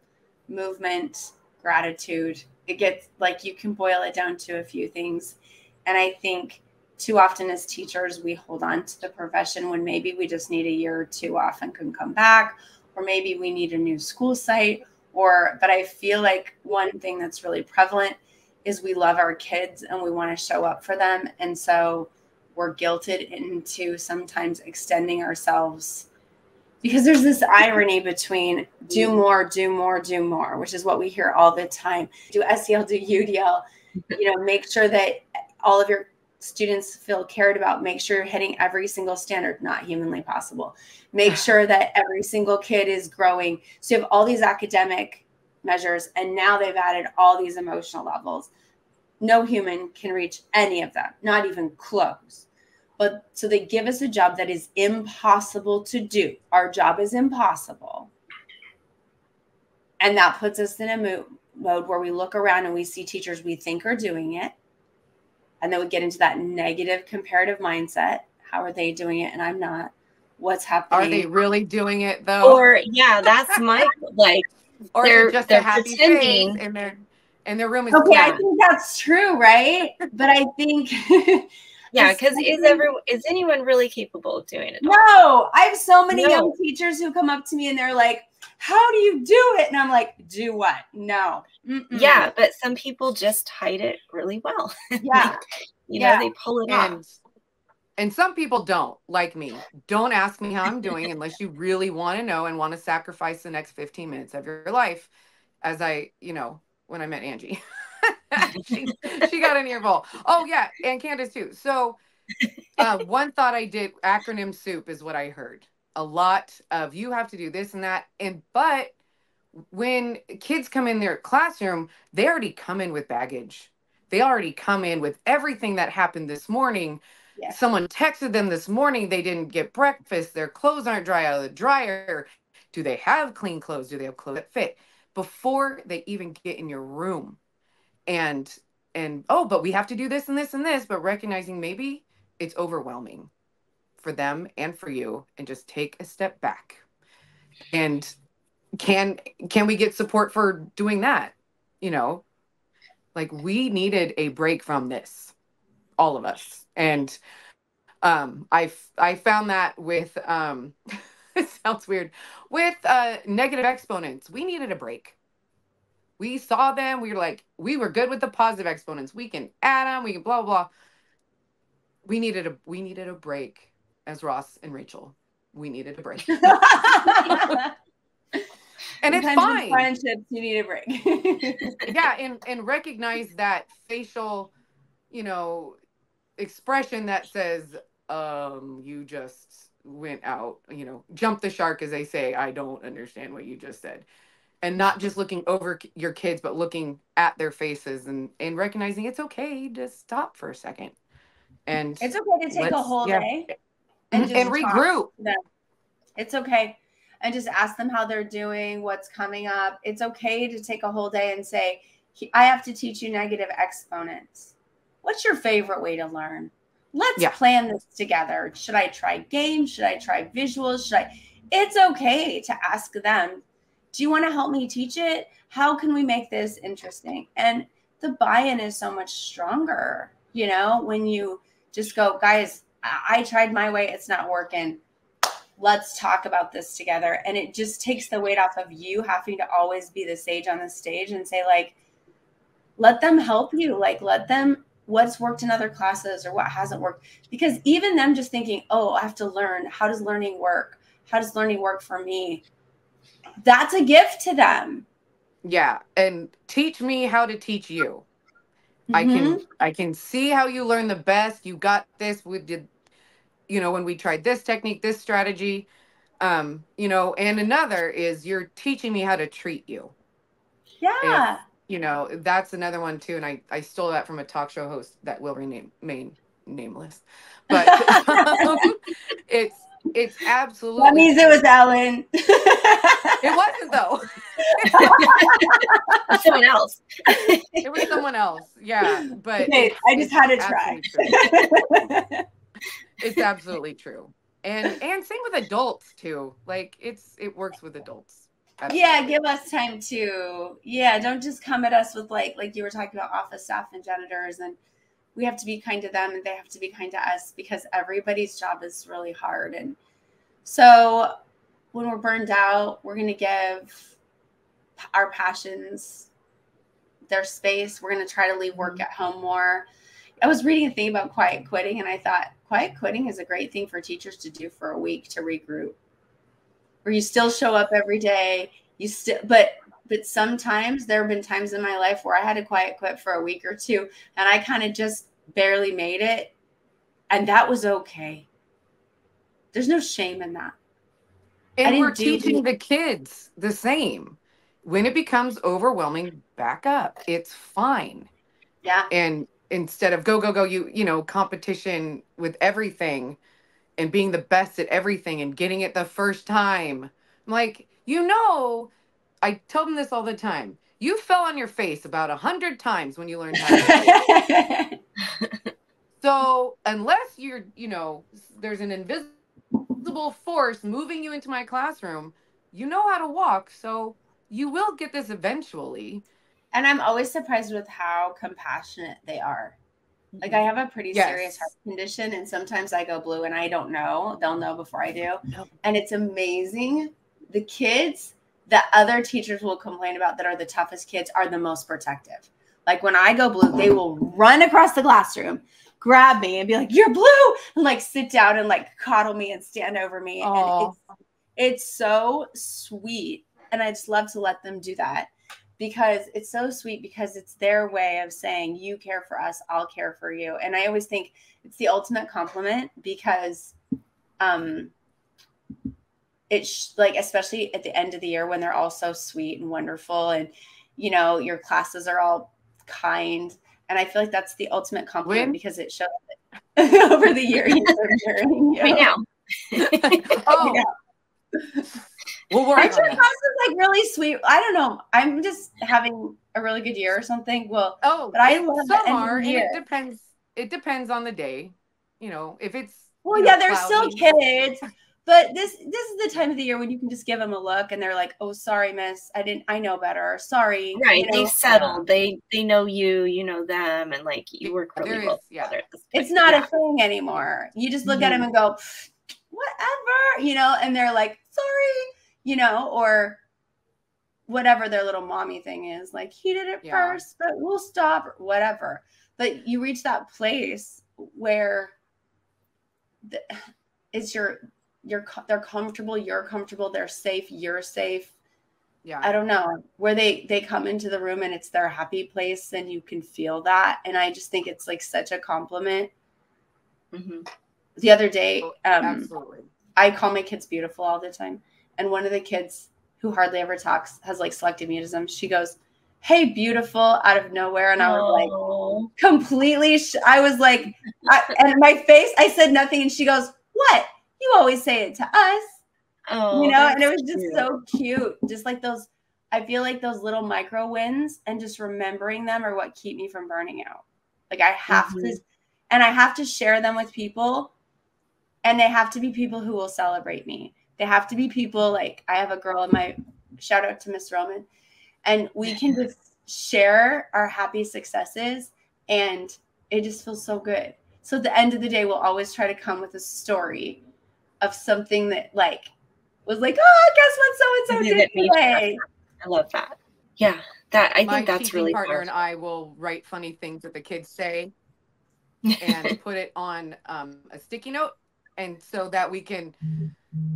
Speaker 1: movement, gratitude. It gets like you can boil it down to a few things. And I think too often as teachers, we hold on to the profession when maybe we just need a year or two off and can come back, or maybe we need a new school site. But I feel like one thing that's really prevalent is we love our kids and we want to show up for them. And so we're guilted into sometimes extending ourselves because there's this irony between do more, do more, do more, which is what we hear all the time. Do SEL, do UDL, make sure that all of your students feel cared about. Make sure you're hitting every single standard, not humanly possible. Make sure that every single kid is growing. So you have all these academic measures, and now they've added all these emotional levels. No human can reach any of them, not even close. But so they give us a job that is impossible to do. Our job is impossible. And that puts us in a mode where we look around and we see teachers we think are doing it. And then we get into that negative comparative mindset. How are they doing it? And I'm not. What's happening?
Speaker 3: Are they really doing it though?
Speaker 2: Or yeah, that's my like.
Speaker 3: Or
Speaker 2: they're
Speaker 3: just
Speaker 2: they're
Speaker 3: a happy
Speaker 2: pretending.
Speaker 3: face and their room is
Speaker 1: okay.
Speaker 3: clean.
Speaker 1: I think that's true, right? But I think
Speaker 2: yeah, because is anyone really capable of doing it?
Speaker 1: No, I have so many young teachers who come up to me and they're like, "How do you do it?" And I'm like, "Do what? No."
Speaker 2: Mm-mm. Yeah, but some people just hide it really well.
Speaker 1: Yeah,
Speaker 2: you know, they pull it off.
Speaker 3: And some people don't, like me. Don't ask me how I'm doing unless you really want to know and want to sacrifice the next 15 minutes of your life. As when I met Angie, she got an earful. Oh yeah, and Candace too. So one thought I did, acronym soup is what I heard. A lot of you have to do this and that. But when kids come in their classroom, they already come in with baggage. They already come in with everything that happened this morning. Yes. Someone texted them this morning, they didn't get breakfast, their clothes aren't dry out of the dryer. Do they have clean clothes? Do they have clothes that fit? Before they even get in your room. And but we have to do this and this and this, but recognizing maybe it's overwhelming for them and for you, and just take a step back. And can we get support for doing that? Like we needed a break from this, all of us. And I found that with it sounds weird, with negative exponents. We needed a break. We saw them, we were like, we were good with the positive exponents, we can add them, we can blah blah. We needed a break. As Ross and Rachel, we needed a break. And it's fine.
Speaker 1: Friendships, you need a break.
Speaker 3: Yeah, and recognize that facial, expression that says, you just went out, you know, jump the shark, as they say. I don't understand what you just said. And not just looking over your kids, but looking at their faces and recognizing it's okay to stop for a second. And
Speaker 1: It's okay to take a
Speaker 3: let's,
Speaker 1: whole
Speaker 3: yeah,
Speaker 1: day and
Speaker 3: and
Speaker 1: just talk
Speaker 3: regroup.
Speaker 1: to them. It's okay. And just ask them how they're doing, what's coming up. It's okay to take a whole day and say, I have to teach you negative exponents. What's your favorite way to learn? Let's plan this together. Should I try games? Should I try visuals? It's okay to ask them, do you want to help me teach it? How can we make this interesting? And the buy-in is so much stronger, you know, when you just go, guys, I tried my way. It's not working. Let's talk about this together. And it just takes the weight off of you having to always be the sage on the stage and say, like, let them help you. Like, let them, what's worked in other classes or what hasn't worked. Because even them just thinking, oh, I have to learn. How does learning work? How does learning work for me? That's a gift to them.
Speaker 3: Yeah. And teach me how to teach you. I can see how you learn the best. You got this. We did, you know, when we tried this technique, this strategy, you know, and another is you're teaching me how to treat you.
Speaker 1: Yeah.
Speaker 3: If, you know, that's another one too. And I stole that from a talk show host that will remain nameless, but it's absolutely.
Speaker 1: That means it was Ellen.
Speaker 3: It wasn't though.
Speaker 2: Someone else.
Speaker 3: It was someone else. Yeah. But
Speaker 1: okay, I just had to try.
Speaker 3: It's absolutely true. And same with adults too. Like it works with adults. Absolutely.
Speaker 1: Yeah, give us time too. Yeah, don't just come at us with like you were talking about office staff and janitors, and we have to be kind to them and they have to be kind to us because everybody's job is really hard. And so when we're burned out, we're going to give our passions their space. We're going to try to leave work at home more. I was reading a thing about quiet quitting, and I thought quiet quitting is a great thing for teachers to do for a week to regroup, where you still show up every day. But sometimes there have been times in my life where I had to quiet quit for a week or two, and I kind of just barely made it. And that was okay. There's no shame in that.
Speaker 3: And we're teaching the kids the same. When it becomes overwhelming, back up. It's fine.
Speaker 1: Yeah.
Speaker 3: And instead of go, you know, competition with everything and being the best at everything and getting it the first time. I'm like, you know, I tell them this all the time. You fell on your face about 100 times when you learned how to walk. So unless you're, you know, there's an invisible force moving you into my classroom, you know how to walk. So you will get this eventually.
Speaker 1: And I'm always surprised with how compassionate they are. Like I have a pretty serious heart condition, and sometimes I go blue and I don't know. They'll know before I do. No. And it's amazing. The kids that other teachers will complain about that are the toughest kids are the most protective. Like when I go blue, they will run across the classroom, grab me and be like, "You're blue," and like sit down and like coddle me and stand over me.
Speaker 3: Aww.
Speaker 1: And it's so sweet. And I just love to let them do that. Because it's so sweet, because it's their way of saying, you care for us, I'll care for you. And I always think it's the ultimate compliment, because it's like, especially at the end of the year when they're all so sweet and wonderful, and, you know, your classes are all kind. And I feel like that's the ultimate compliment because it shows over the year.
Speaker 2: Right now.
Speaker 3: Oh. Yeah. We'll work
Speaker 1: Aren't your classes like really sweet? I don't know. I'm just having a really good year or something. Well, but I love
Speaker 3: some are, and it depends on the day. You know, if it's
Speaker 1: yeah, they're still kids. But this is the time of the year when you can just give them a look and they're like, "Oh, sorry, miss. I know better. Sorry."
Speaker 2: Right.
Speaker 1: You know?
Speaker 2: They've settled. They know you, you know them, and like you work really well together.
Speaker 1: It's not a thing anymore. You just look at them and go, whatever, you know, and they're like, sorry, you know, or whatever their little mommy thing is. Like, he did it first, but we'll stop, or whatever. But you reach that place where it's they're comfortable, you're comfortable, they're safe, you're safe. Yeah. I don't know, where they come into the room and it's their happy place, and you can feel that. And I just think it's like such a compliment.
Speaker 2: Mm-hmm.
Speaker 1: the other day,
Speaker 3: Absolutely.
Speaker 1: I call my kids beautiful all the time. And one of the kids who hardly ever talks has like selective mutism. She goes, "Hey, beautiful," out of nowhere. And I was like, completely, I was like, and my face, I said nothing. And she goes, "What? You always say it to us."
Speaker 2: Oh,
Speaker 1: you know, and it was just
Speaker 2: cute.
Speaker 1: so cute. Just like those, I feel like those little micro wins and just remembering them are what keep me from burning out. Like I have to, and I have to share them with people, and they have to be people who will celebrate me. They have to be people like, I have a girl in my, shout out to Miss Roman, and we can just share our happy successes, and it just feels so good. So at the end of the day, we'll always try to come with a story of something that like was like, oh, guess what so-and-so did today.
Speaker 2: I love that. Yeah, that I
Speaker 3: My
Speaker 2: think that's
Speaker 3: teaching
Speaker 2: really
Speaker 3: partner
Speaker 2: powerful.
Speaker 3: and I will write funny things that the kids say and put it on a sticky note, and so that we can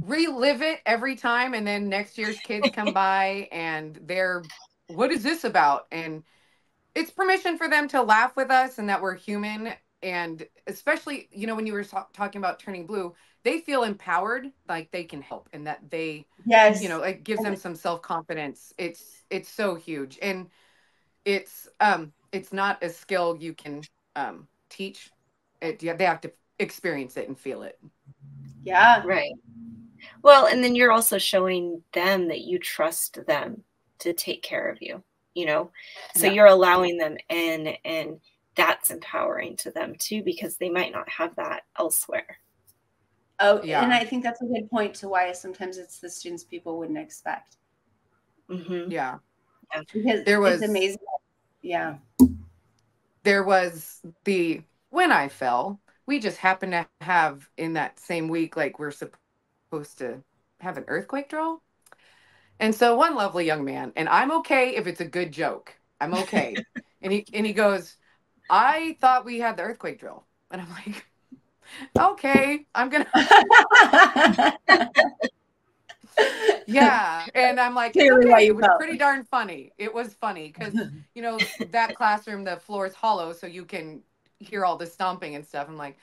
Speaker 3: relive it every time. And then next year's kids come by and they're, what is this about? And it's permission for them to laugh with us and that we're human. And especially, you know, when you were talking about turning blue, they feel empowered, like they can help, and that they,
Speaker 1: Yes,
Speaker 3: you know, it gives them some self-confidence. It's so huge. And it's not a skill you can teach it. They have to experience it and feel it.
Speaker 1: Yeah,
Speaker 2: right. Well, and then you're also showing them that you trust them to take care of you, you know, so you're allowing them in, and that's empowering to them too, because they might not have that elsewhere.
Speaker 1: Oh, yeah. And I think that's a good point to why sometimes it's the students people wouldn't expect.
Speaker 3: Yeah.
Speaker 1: Because it's amazing. Yeah.
Speaker 3: There was when I fell, we just happened to have in that same week, like we're supposed to have an earthquake drill. And so one lovely young man, and I'm okay if it's a good joke. I'm okay. and he goes, "I thought we had the earthquake drill." And I'm like, "Okay, I'm going to." Yeah. And I'm like, it's okay. It was pretty darn funny. It was funny because, you know, that classroom, the floor is hollow, so you can hear all the stomping and stuff. I'm like,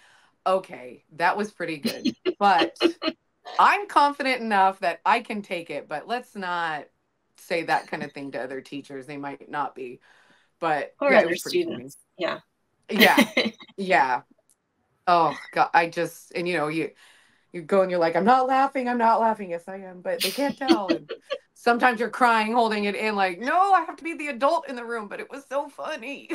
Speaker 3: okay, that was pretty good. But I'm confident enough that I can take it, but let's not say that kind of thing to other teachers. They might not be. But
Speaker 2: or
Speaker 3: yeah,
Speaker 2: other
Speaker 3: it was pretty
Speaker 2: students.
Speaker 3: funny.
Speaker 2: Yeah.
Speaker 3: Yeah. Oh God. And you know, you go and you're like, I'm not laughing. Yes, I am, but they can't tell. And sometimes you're crying, holding it in, like, no, I have to be the adult in the room, but it was so funny.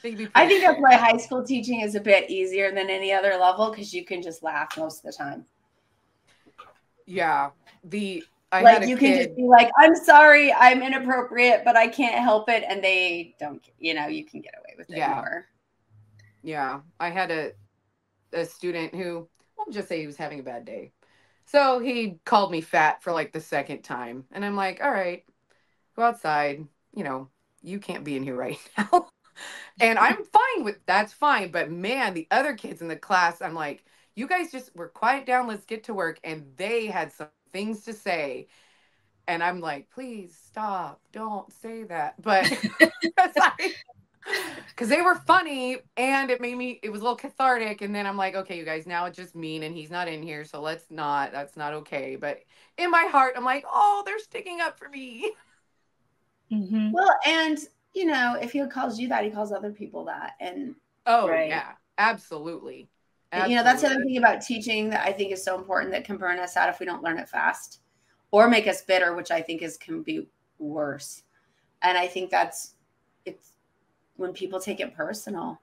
Speaker 1: I think that's why high school teaching is a bit easier than any other level, because you can just laugh most of the time.
Speaker 3: Yeah.
Speaker 1: You can just be like, I'm sorry, I'm inappropriate, but I can't help it. And they don't, you know, you can get away with it more.
Speaker 3: Yeah. I had a student who, we'll just say he was having a bad day. So he called me fat for like the second time. And I'm like, all right, go outside. You know, you can't be in here right now. And I'm fine with that's fine. But man, the other kids in the class, I'm like, you guys just were quiet down. Let's get to work. And they had some things to say. And I'm like, please stop. Don't say that. But because they were funny and it was a little cathartic. And then I'm like, okay, you guys, now it's just mean and he's not in here. So that's not okay. But in my heart, I'm like, oh, they're sticking up for me.
Speaker 1: Well, and you know, if he calls you that, he calls other people that. And
Speaker 3: yeah, absolutely.
Speaker 1: You know, that's the other thing about teaching that I think is so important, that can burn us out if we don't learn it fast, or make us bitter, which I think can be worse. And I think it's when people take it personal.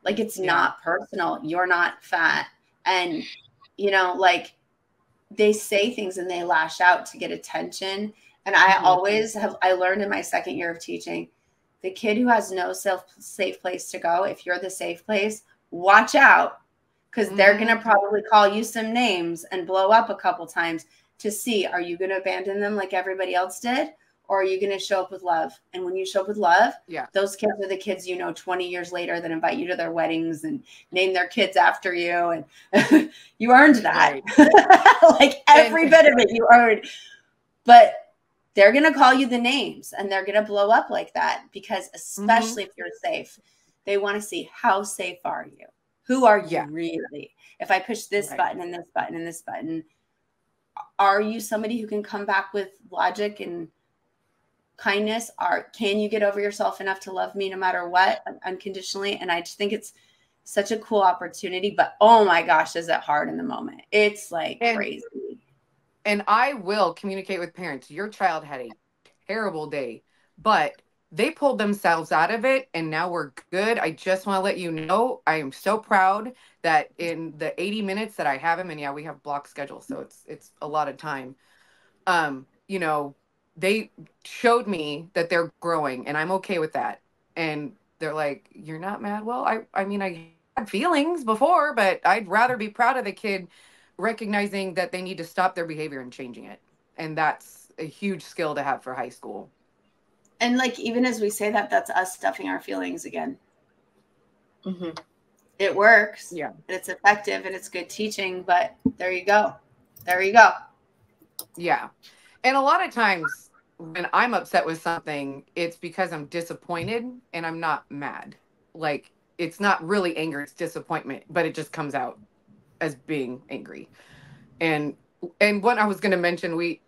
Speaker 1: Like, it's not personal. You're not fat. And, you know, like, they say things and they lash out to get attention. And I always I learned in my second year of teaching, the kid who has no safe place to go, if you're the safe place, watch out, because they're going to probably call you some names and blow up a couple times to see, are you going to abandon them like everybody else did? Or are you going to show up with love? And when you show up with love, those kids are the kids, you know, 20 years later that invite you to their weddings and name their kids after you. And you earned that. Like every bit of it you earned. But they're going to call you the names and they're going to blow up like that, because especially if you're safe. They want to see, how safe are you? Who are you
Speaker 3: Yeah.
Speaker 1: really? If I push this
Speaker 3: Right.
Speaker 1: button and this button and this button, are you somebody who can come back with logic and kindness? Can you get over yourself enough to love me no matter what, unconditionally? And I just think it's such a cool opportunity, but oh my gosh, is it hard in the moment? It's like crazy.
Speaker 3: And I will communicate with parents. Your child had a terrible day, but they pulled themselves out of it and now we're good. I just want to let you know I am so proud that in the 80 minutes that I have him, and yeah, we have block schedules, so it's a lot of time. You know, they showed me that they're growing and I'm okay with that. And they're like, "You're not mad?" Well, I mean, I had feelings before, but I'd rather be proud of the kid recognizing that they need to stop their behavior and changing it. And that's a huge skill to have for high school.
Speaker 1: And like, even as we say that, that's us stuffing our feelings again.
Speaker 2: Mm-hmm.
Speaker 1: It works.
Speaker 3: Yeah.
Speaker 1: It's effective and it's good teaching, but there you go. There you go.
Speaker 3: Yeah. And a lot of times when I'm upset with something, it's because I'm disappointed and I'm not mad. Like, it's not really anger, it's disappointment, but it just comes out as being angry. And what I was going to mention,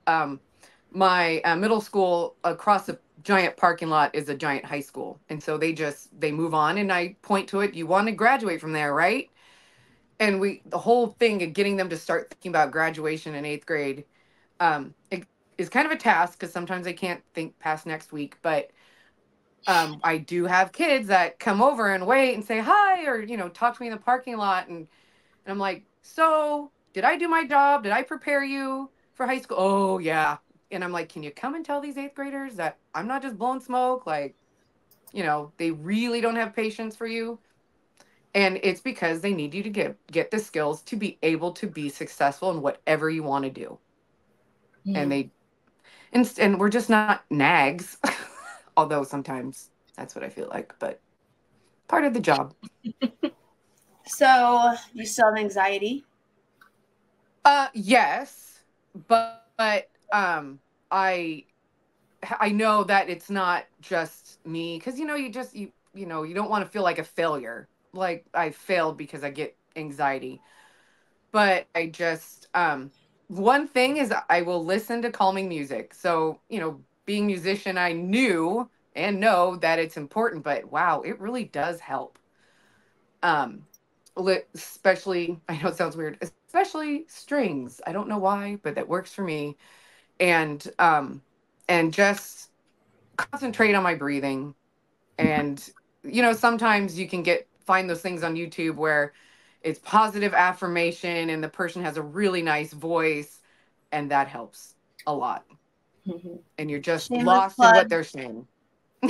Speaker 3: my middle school across a giant parking lot is a giant high school. And so they move on and I point to it. You want to graduate from there, right? And the whole thing of getting them to start thinking about graduation in 8th grade, it is kind of a task because sometimes they can't think past next week. But I do have kids that come over and wait and say hi, or, talk to me in the parking lot. And I'm like, so did I do my job? Did I prepare you for high school? Oh, yeah. And I'm like, can you come and tell these 8th graders that I'm not just blowing smoke? Like, they really don't have patience for you. And it's because they need you to get the skills to be able to be successful in whatever you want to do. Mm-hmm. And we're just not nags, although sometimes that's what I feel like, but part of the job.
Speaker 1: So you still have anxiety?
Speaker 3: Yes, but I know that it's not just me, because you don't want to feel like a failure, like I failed because I get anxiety. But I just one thing is I will listen to calming music. So, being a musician, I knew and know that it's important, but wow, it really does help. Especially, I know it sounds weird, especially strings. I don't know why, but that works for me. And just concentrate on my breathing. And sometimes you can find those things on YouTube where it's positive affirmation and the person has a really nice voice, and that helps a lot. Mm-hmm. And you're just lost in what they're saying.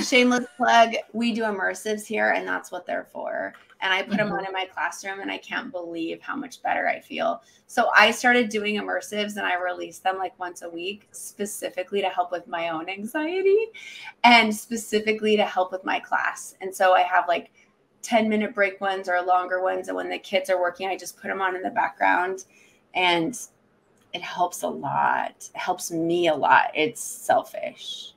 Speaker 1: Shameless plug. We do immersives here, and that's what they're for. And I put them on in my classroom, and I can't believe how much better I feel. So I started doing immersives, and I release them like once a week, specifically to help with my own anxiety and specifically to help with my class. And so I have like 10-minute break ones or longer ones. And when the kids are working, I just put them on in the background, and it helps a lot. It helps me a lot. It's selfish.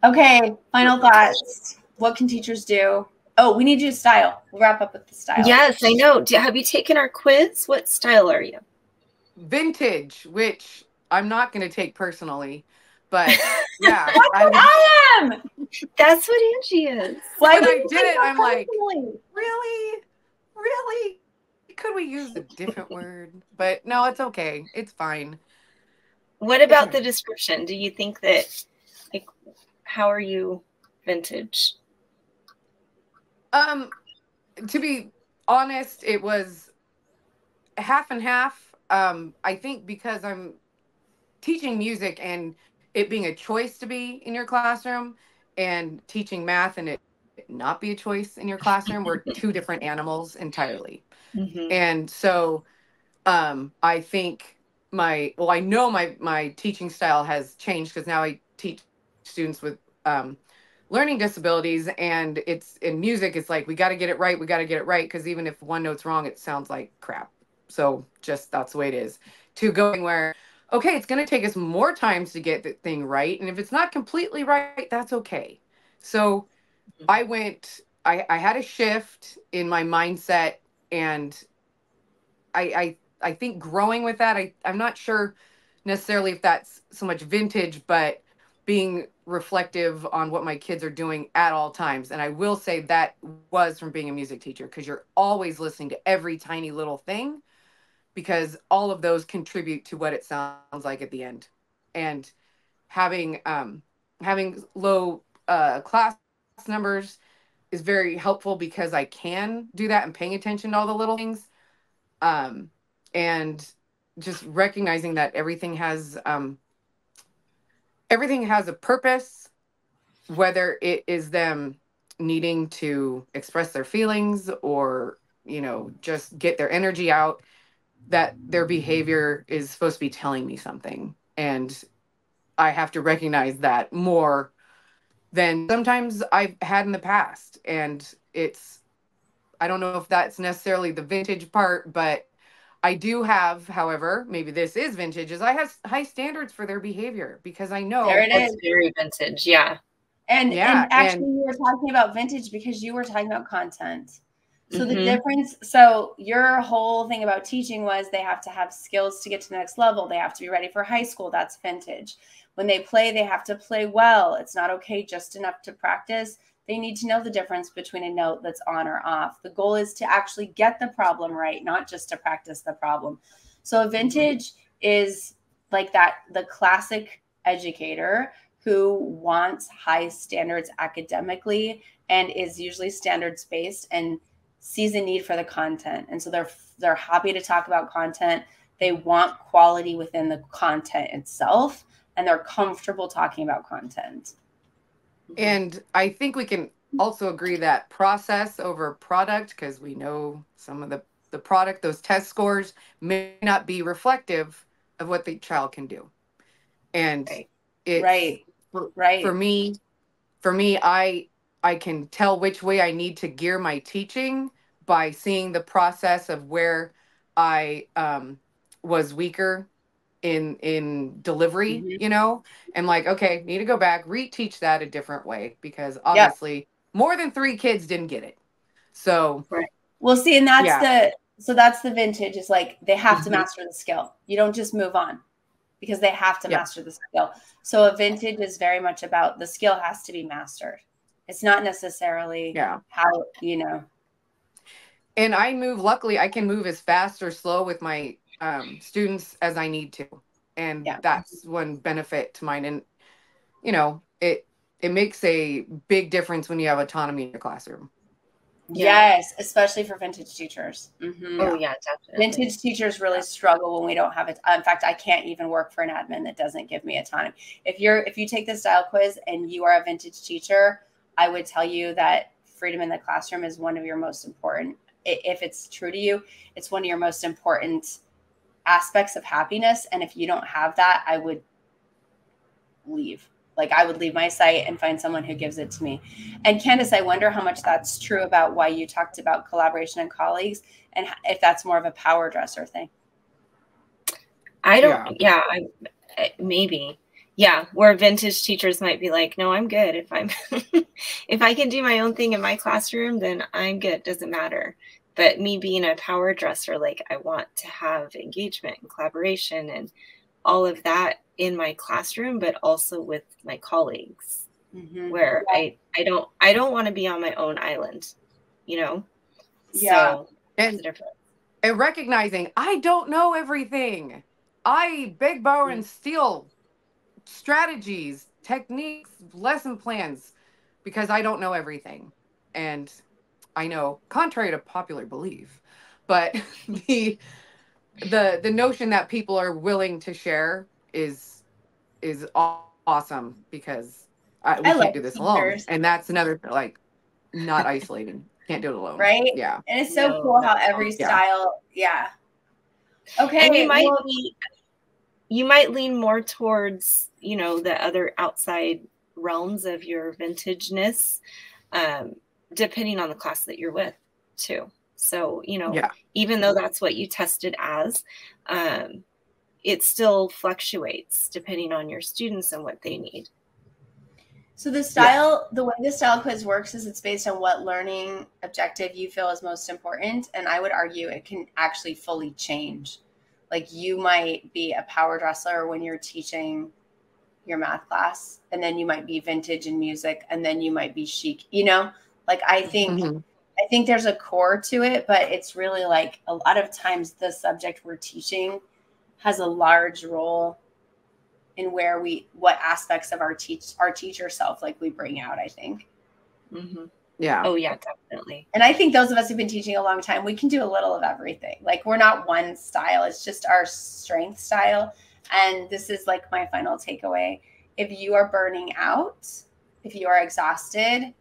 Speaker 1: Okay, final thoughts. What can teachers do? Oh, we need you to style. We'll wrap up with the style.
Speaker 2: Yes, I know. Have you taken our quiz? What style are you?
Speaker 3: Vintage, which I'm not going to take personally, but yeah.
Speaker 1: I am.
Speaker 2: That's what Angie is.
Speaker 3: When I did it, I'm like, really? Could we use a different word? But no, it's okay. It's fine.
Speaker 2: What about the description? Do you think that, like, how are you vintage?
Speaker 3: To be honest, it was half and half. I think because I'm teaching music and it being a choice to be in your classroom, and teaching math and it not be a choice in your classroom, we're two different animals entirely. Mm-hmm. And so I think I know my teaching style has changed, because now I teach students with learning disabilities, and it's in music. It's like, we got to get it right. Because even if one note's wrong, it sounds like crap. So just, that's the way it is. To going where okay, it's going to take us more times to get the thing right. And if it's not completely right, that's okay. So I had a shift in my mindset, and I think growing with that, I'm not sure necessarily if that's so much vintage, but being reflective on what my kids are doing at all times. And I will say that was from being a music teacher, because you're always listening to every tiny little thing, because all of those contribute to what it sounds like at the end. And having low class numbers is very helpful, because I can do that and paying attention to all the little things. And just recognizing that everything has a purpose, whether it is them needing to express their feelings, or just get their energy out, that their behavior is supposed to be telling me something. And I have to recognize that more than sometimes I've had in the past. And I don't know if that's necessarily the vintage part, but I do have, however, maybe this is vintage, is I have high standards for their behavior, because I
Speaker 1: There
Speaker 3: know
Speaker 1: it
Speaker 2: That's
Speaker 1: is.
Speaker 2: very vintage. Yeah.
Speaker 1: And
Speaker 3: yeah.
Speaker 1: actually,
Speaker 3: And
Speaker 1: you were talking about vintage because you were talking about content. So the
Speaker 2: Mhm.
Speaker 1: difference, so your whole thing about teaching was they have to have skills to get to the next level. They have to be ready for high school. That's vintage. When they play, they have to play well. It's not okay just enough to practice. They need to know the difference between a note that's on or off. The goal is to actually get the problem right, not just to practice the problem. So a vintage is like that, the classic educator who wants high standards academically and is usually standards based and sees a need for the content. And so they're happy to talk about content. They want quality within the content itself, and they're comfortable talking about content.
Speaker 3: and I think we can also agree that process over product, because we know some of the product, those test scores may not be reflective of what the child can do. And
Speaker 2: Right.
Speaker 3: it's
Speaker 1: Right.
Speaker 3: for,
Speaker 1: Right.
Speaker 3: for me, I can tell which way I need to gear my teaching by seeing the process of where I was weaker in delivery,
Speaker 1: Mhm.
Speaker 3: and like, okay, need to go back, reteach that a different way, because
Speaker 1: Yep.
Speaker 3: obviously more than 3 kids didn't get it. So
Speaker 2: Right.
Speaker 1: Well, see, and
Speaker 3: yeah,
Speaker 1: that's the vintage, is like they have to
Speaker 2: Mhm.
Speaker 1: master the skill. You don't just move on because they have to
Speaker 3: yeah,
Speaker 1: master the skill. So a vintage is very much about the skill has to be mastered. It's not necessarily
Speaker 3: yeah.
Speaker 1: how,
Speaker 3: And luckily I can move as fast or slow with my students as I need to. And
Speaker 1: yeah.
Speaker 3: that's one benefit to mine. And it makes a big difference when you have autonomy in your classroom.
Speaker 2: Yeah.
Speaker 1: Yes, especially for vintage teachers.
Speaker 2: Oh,
Speaker 3: Yeah.
Speaker 2: yeah, definitely.
Speaker 1: Vintage teachers really
Speaker 3: Yeah.
Speaker 1: struggle when we don't have it. In fact, I can't even work for an admin that doesn't give me autonomy. If you take the style quiz and you are a vintage teacher, I would tell you that freedom in the classroom is one of your most important. If it's true to you, it's one of your most important aspects of happiness. And if you don't have that, I would leave. Like I would leave my site and find someone who gives it to me. And Candace, I wonder how much that's true about why you talked about collaboration and colleagues, and if that's more of a power dresser thing.
Speaker 2: I don't, yeah, maybe. Yeah, where vintage teachers might be like, no, I'm good. If I'm, if I can do my own thing in my classroom, then I'm good. Doesn't matter. But me being a power dresser, like I want to have engagement and collaboration and all of that in my classroom, but also with my colleagues, where I don't want to be on my own island,
Speaker 1: Yeah.
Speaker 2: So
Speaker 3: And recognizing I don't know everything. I beg, borrow, and steal strategies, techniques, lesson plans, because I don't know everything. And I know, contrary to popular belief, but the notion that people are willing to share is awesome, because we
Speaker 1: I
Speaker 3: can't
Speaker 1: like
Speaker 3: do this alone.
Speaker 1: teachers.
Speaker 3: And that's another, like, not isolating. Can't do it alone.
Speaker 1: Right?
Speaker 3: Yeah.
Speaker 1: And it's so cool how every style, yeah. Okay.
Speaker 2: And you might lean more towards, the other outside realms of your vintageness, depending on the class that you're with too. So, even though that's what you tested as, it still fluctuates depending on your students and what they need.
Speaker 1: So the style, the way the style quiz works is it's based on what learning objective you feel is most important. And I would argue it can actually fully change. Like you might be a power wrestler when you're teaching your math class, and then you might be vintage and music, and then you might be chic, you know, like I think there's a core to it, but it's really like a lot of times the subject we're teaching has a large role in what aspects of our teacher self, like we bring out, I think.
Speaker 3: Yeah.
Speaker 2: Oh yeah, definitely.
Speaker 1: And I think those of us who've been teaching a long time, we can do a little of everything. Like we're not one style. It's just our strength style. And this is like my final takeaway. If you are burning out, if you are exhausted,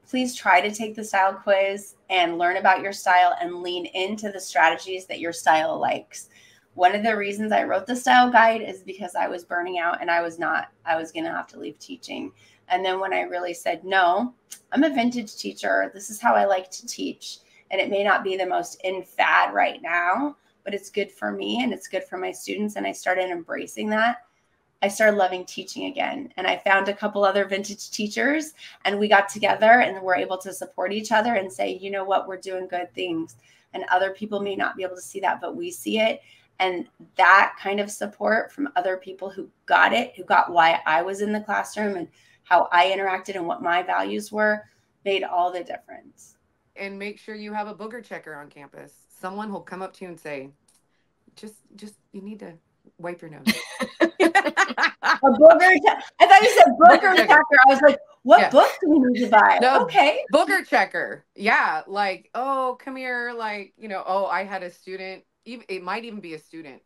Speaker 1: please try to take the style quiz and learn about your style and lean into the strategies that your style likes. One of the reasons I wrote the style guide is because I was burning out and I was going to have to leave teaching. And then when I really said, no, I'm a vintage teacher. This is how I like to teach. And it may not be the most in fad right now, but it's good for me and it's good for my students. And I started embracing that. I started loving teaching again. And I found a couple other vintage teachers and we got together and we're able to support each other and say, you know what, we're doing good things. And other people may not be able to see that, but we see it. And that kind of support from other people who got it, who got why I was in the classroom and how I interacted and what my values were, made all the difference.
Speaker 3: And make sure you have a booger checker on campus. Someone will come up to you and say, just you need to wipe your nose.
Speaker 1: A booger I thought you said booger checker. I was like, what book do we need to buy?
Speaker 3: No,
Speaker 1: okay.
Speaker 3: Booger checker. Yeah. Like, oh, come here. Like, you know, oh, I had a student, it might even be a student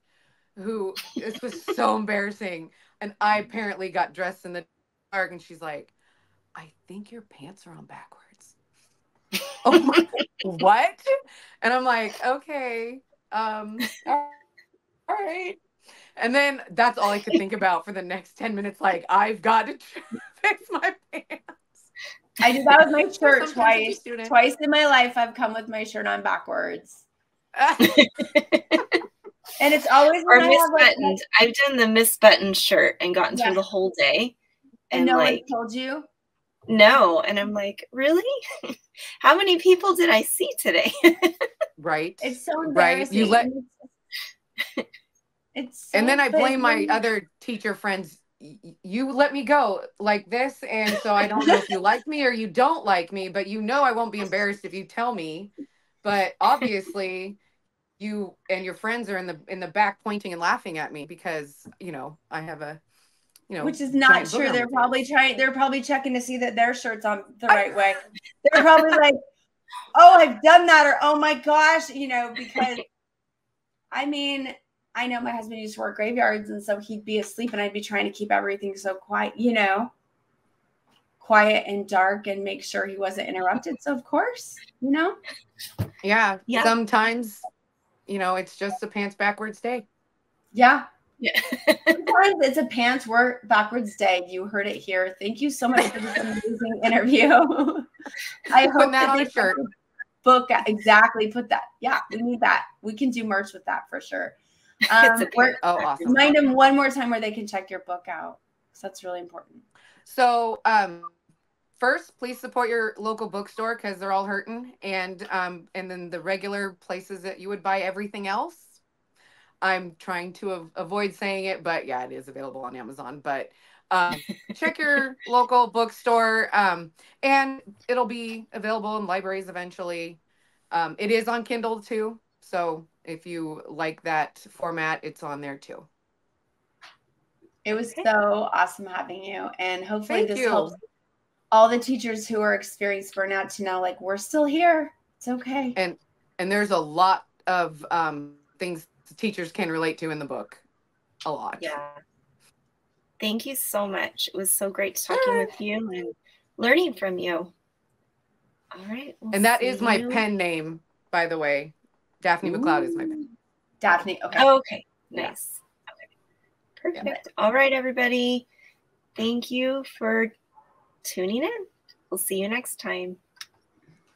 Speaker 3: who, this was so embarrassing. And I apparently got dressed in the dark and she's like, I think your pants are on backwards. Oh my, what? And I'm like, okay, all right. And then that's all I could think about for the next 10 minutes. Like, I've got to fix my pants.
Speaker 1: I did that with my shirt twice. Twice in my life, I've come with my shirt on backwards. And it's always
Speaker 2: or misbuttoned. I've done the misbuttoned shirt and gotten through the whole day.
Speaker 1: And no one told you?
Speaker 2: No. And I'm like, really? How many people did I see today?
Speaker 3: Right.
Speaker 1: It's so embarrassing.
Speaker 3: Right.
Speaker 1: It's so
Speaker 3: and then I blame my other teacher friends. You let me go like this. And so I don't know if you like me or you don't like me, but you know I won't be embarrassed if you tell me. But obviously you and your friends are in the back pointing and laughing at me because, you know, I have a, you know,
Speaker 1: which is not true. They're probably checking to see that their shirt's on the right way. They're probably like, oh, I've done that, or oh my gosh, you know, because I mean, I know my husband used to work graveyards, and so he'd be asleep and I'd be trying to keep everything so quiet, you know, quiet and dark and make sure he wasn't interrupted. So of course, you know.
Speaker 3: Yeah. Sometimes, you know, it's just a pants backwards day.
Speaker 1: Yeah. Sometimes it's a pants backwards day. You heard it here. Thank you so much for this amazing interview. I hope
Speaker 3: that on a shirt.
Speaker 1: Book exactly. Put that. Yeah, we need that. We can do merch with that for sure.
Speaker 3: Awesome.
Speaker 1: Remind them one more time where they can check your book out. So that's really important.
Speaker 3: So first, please support your local bookstore because they're all hurting. And then the regular places that you would buy everything else. I'm trying to avoid saying it, but yeah, it is available on Amazon. But check your local bookstore, and it'll be available in libraries eventually. It is on Kindle too, so if you like that format, it's on there too.
Speaker 1: It was so awesome having you, and hopefully this helps all the teachers who are experiencing burnout to know, like, we're still here. It's okay.
Speaker 3: And there's a lot of things teachers can relate to in the book. A lot.
Speaker 2: Yeah. Thank you so much. It was so great talking with you and learning from you. All right.
Speaker 3: And that is my pen name, by the way. Daphne McLeod is my pen.
Speaker 1: Daphne. Okay.
Speaker 2: Oh, okay. Nice. Yeah. Okay. Perfect. Yeah. All right, everybody. Thank you for tuning in. We'll see you next time.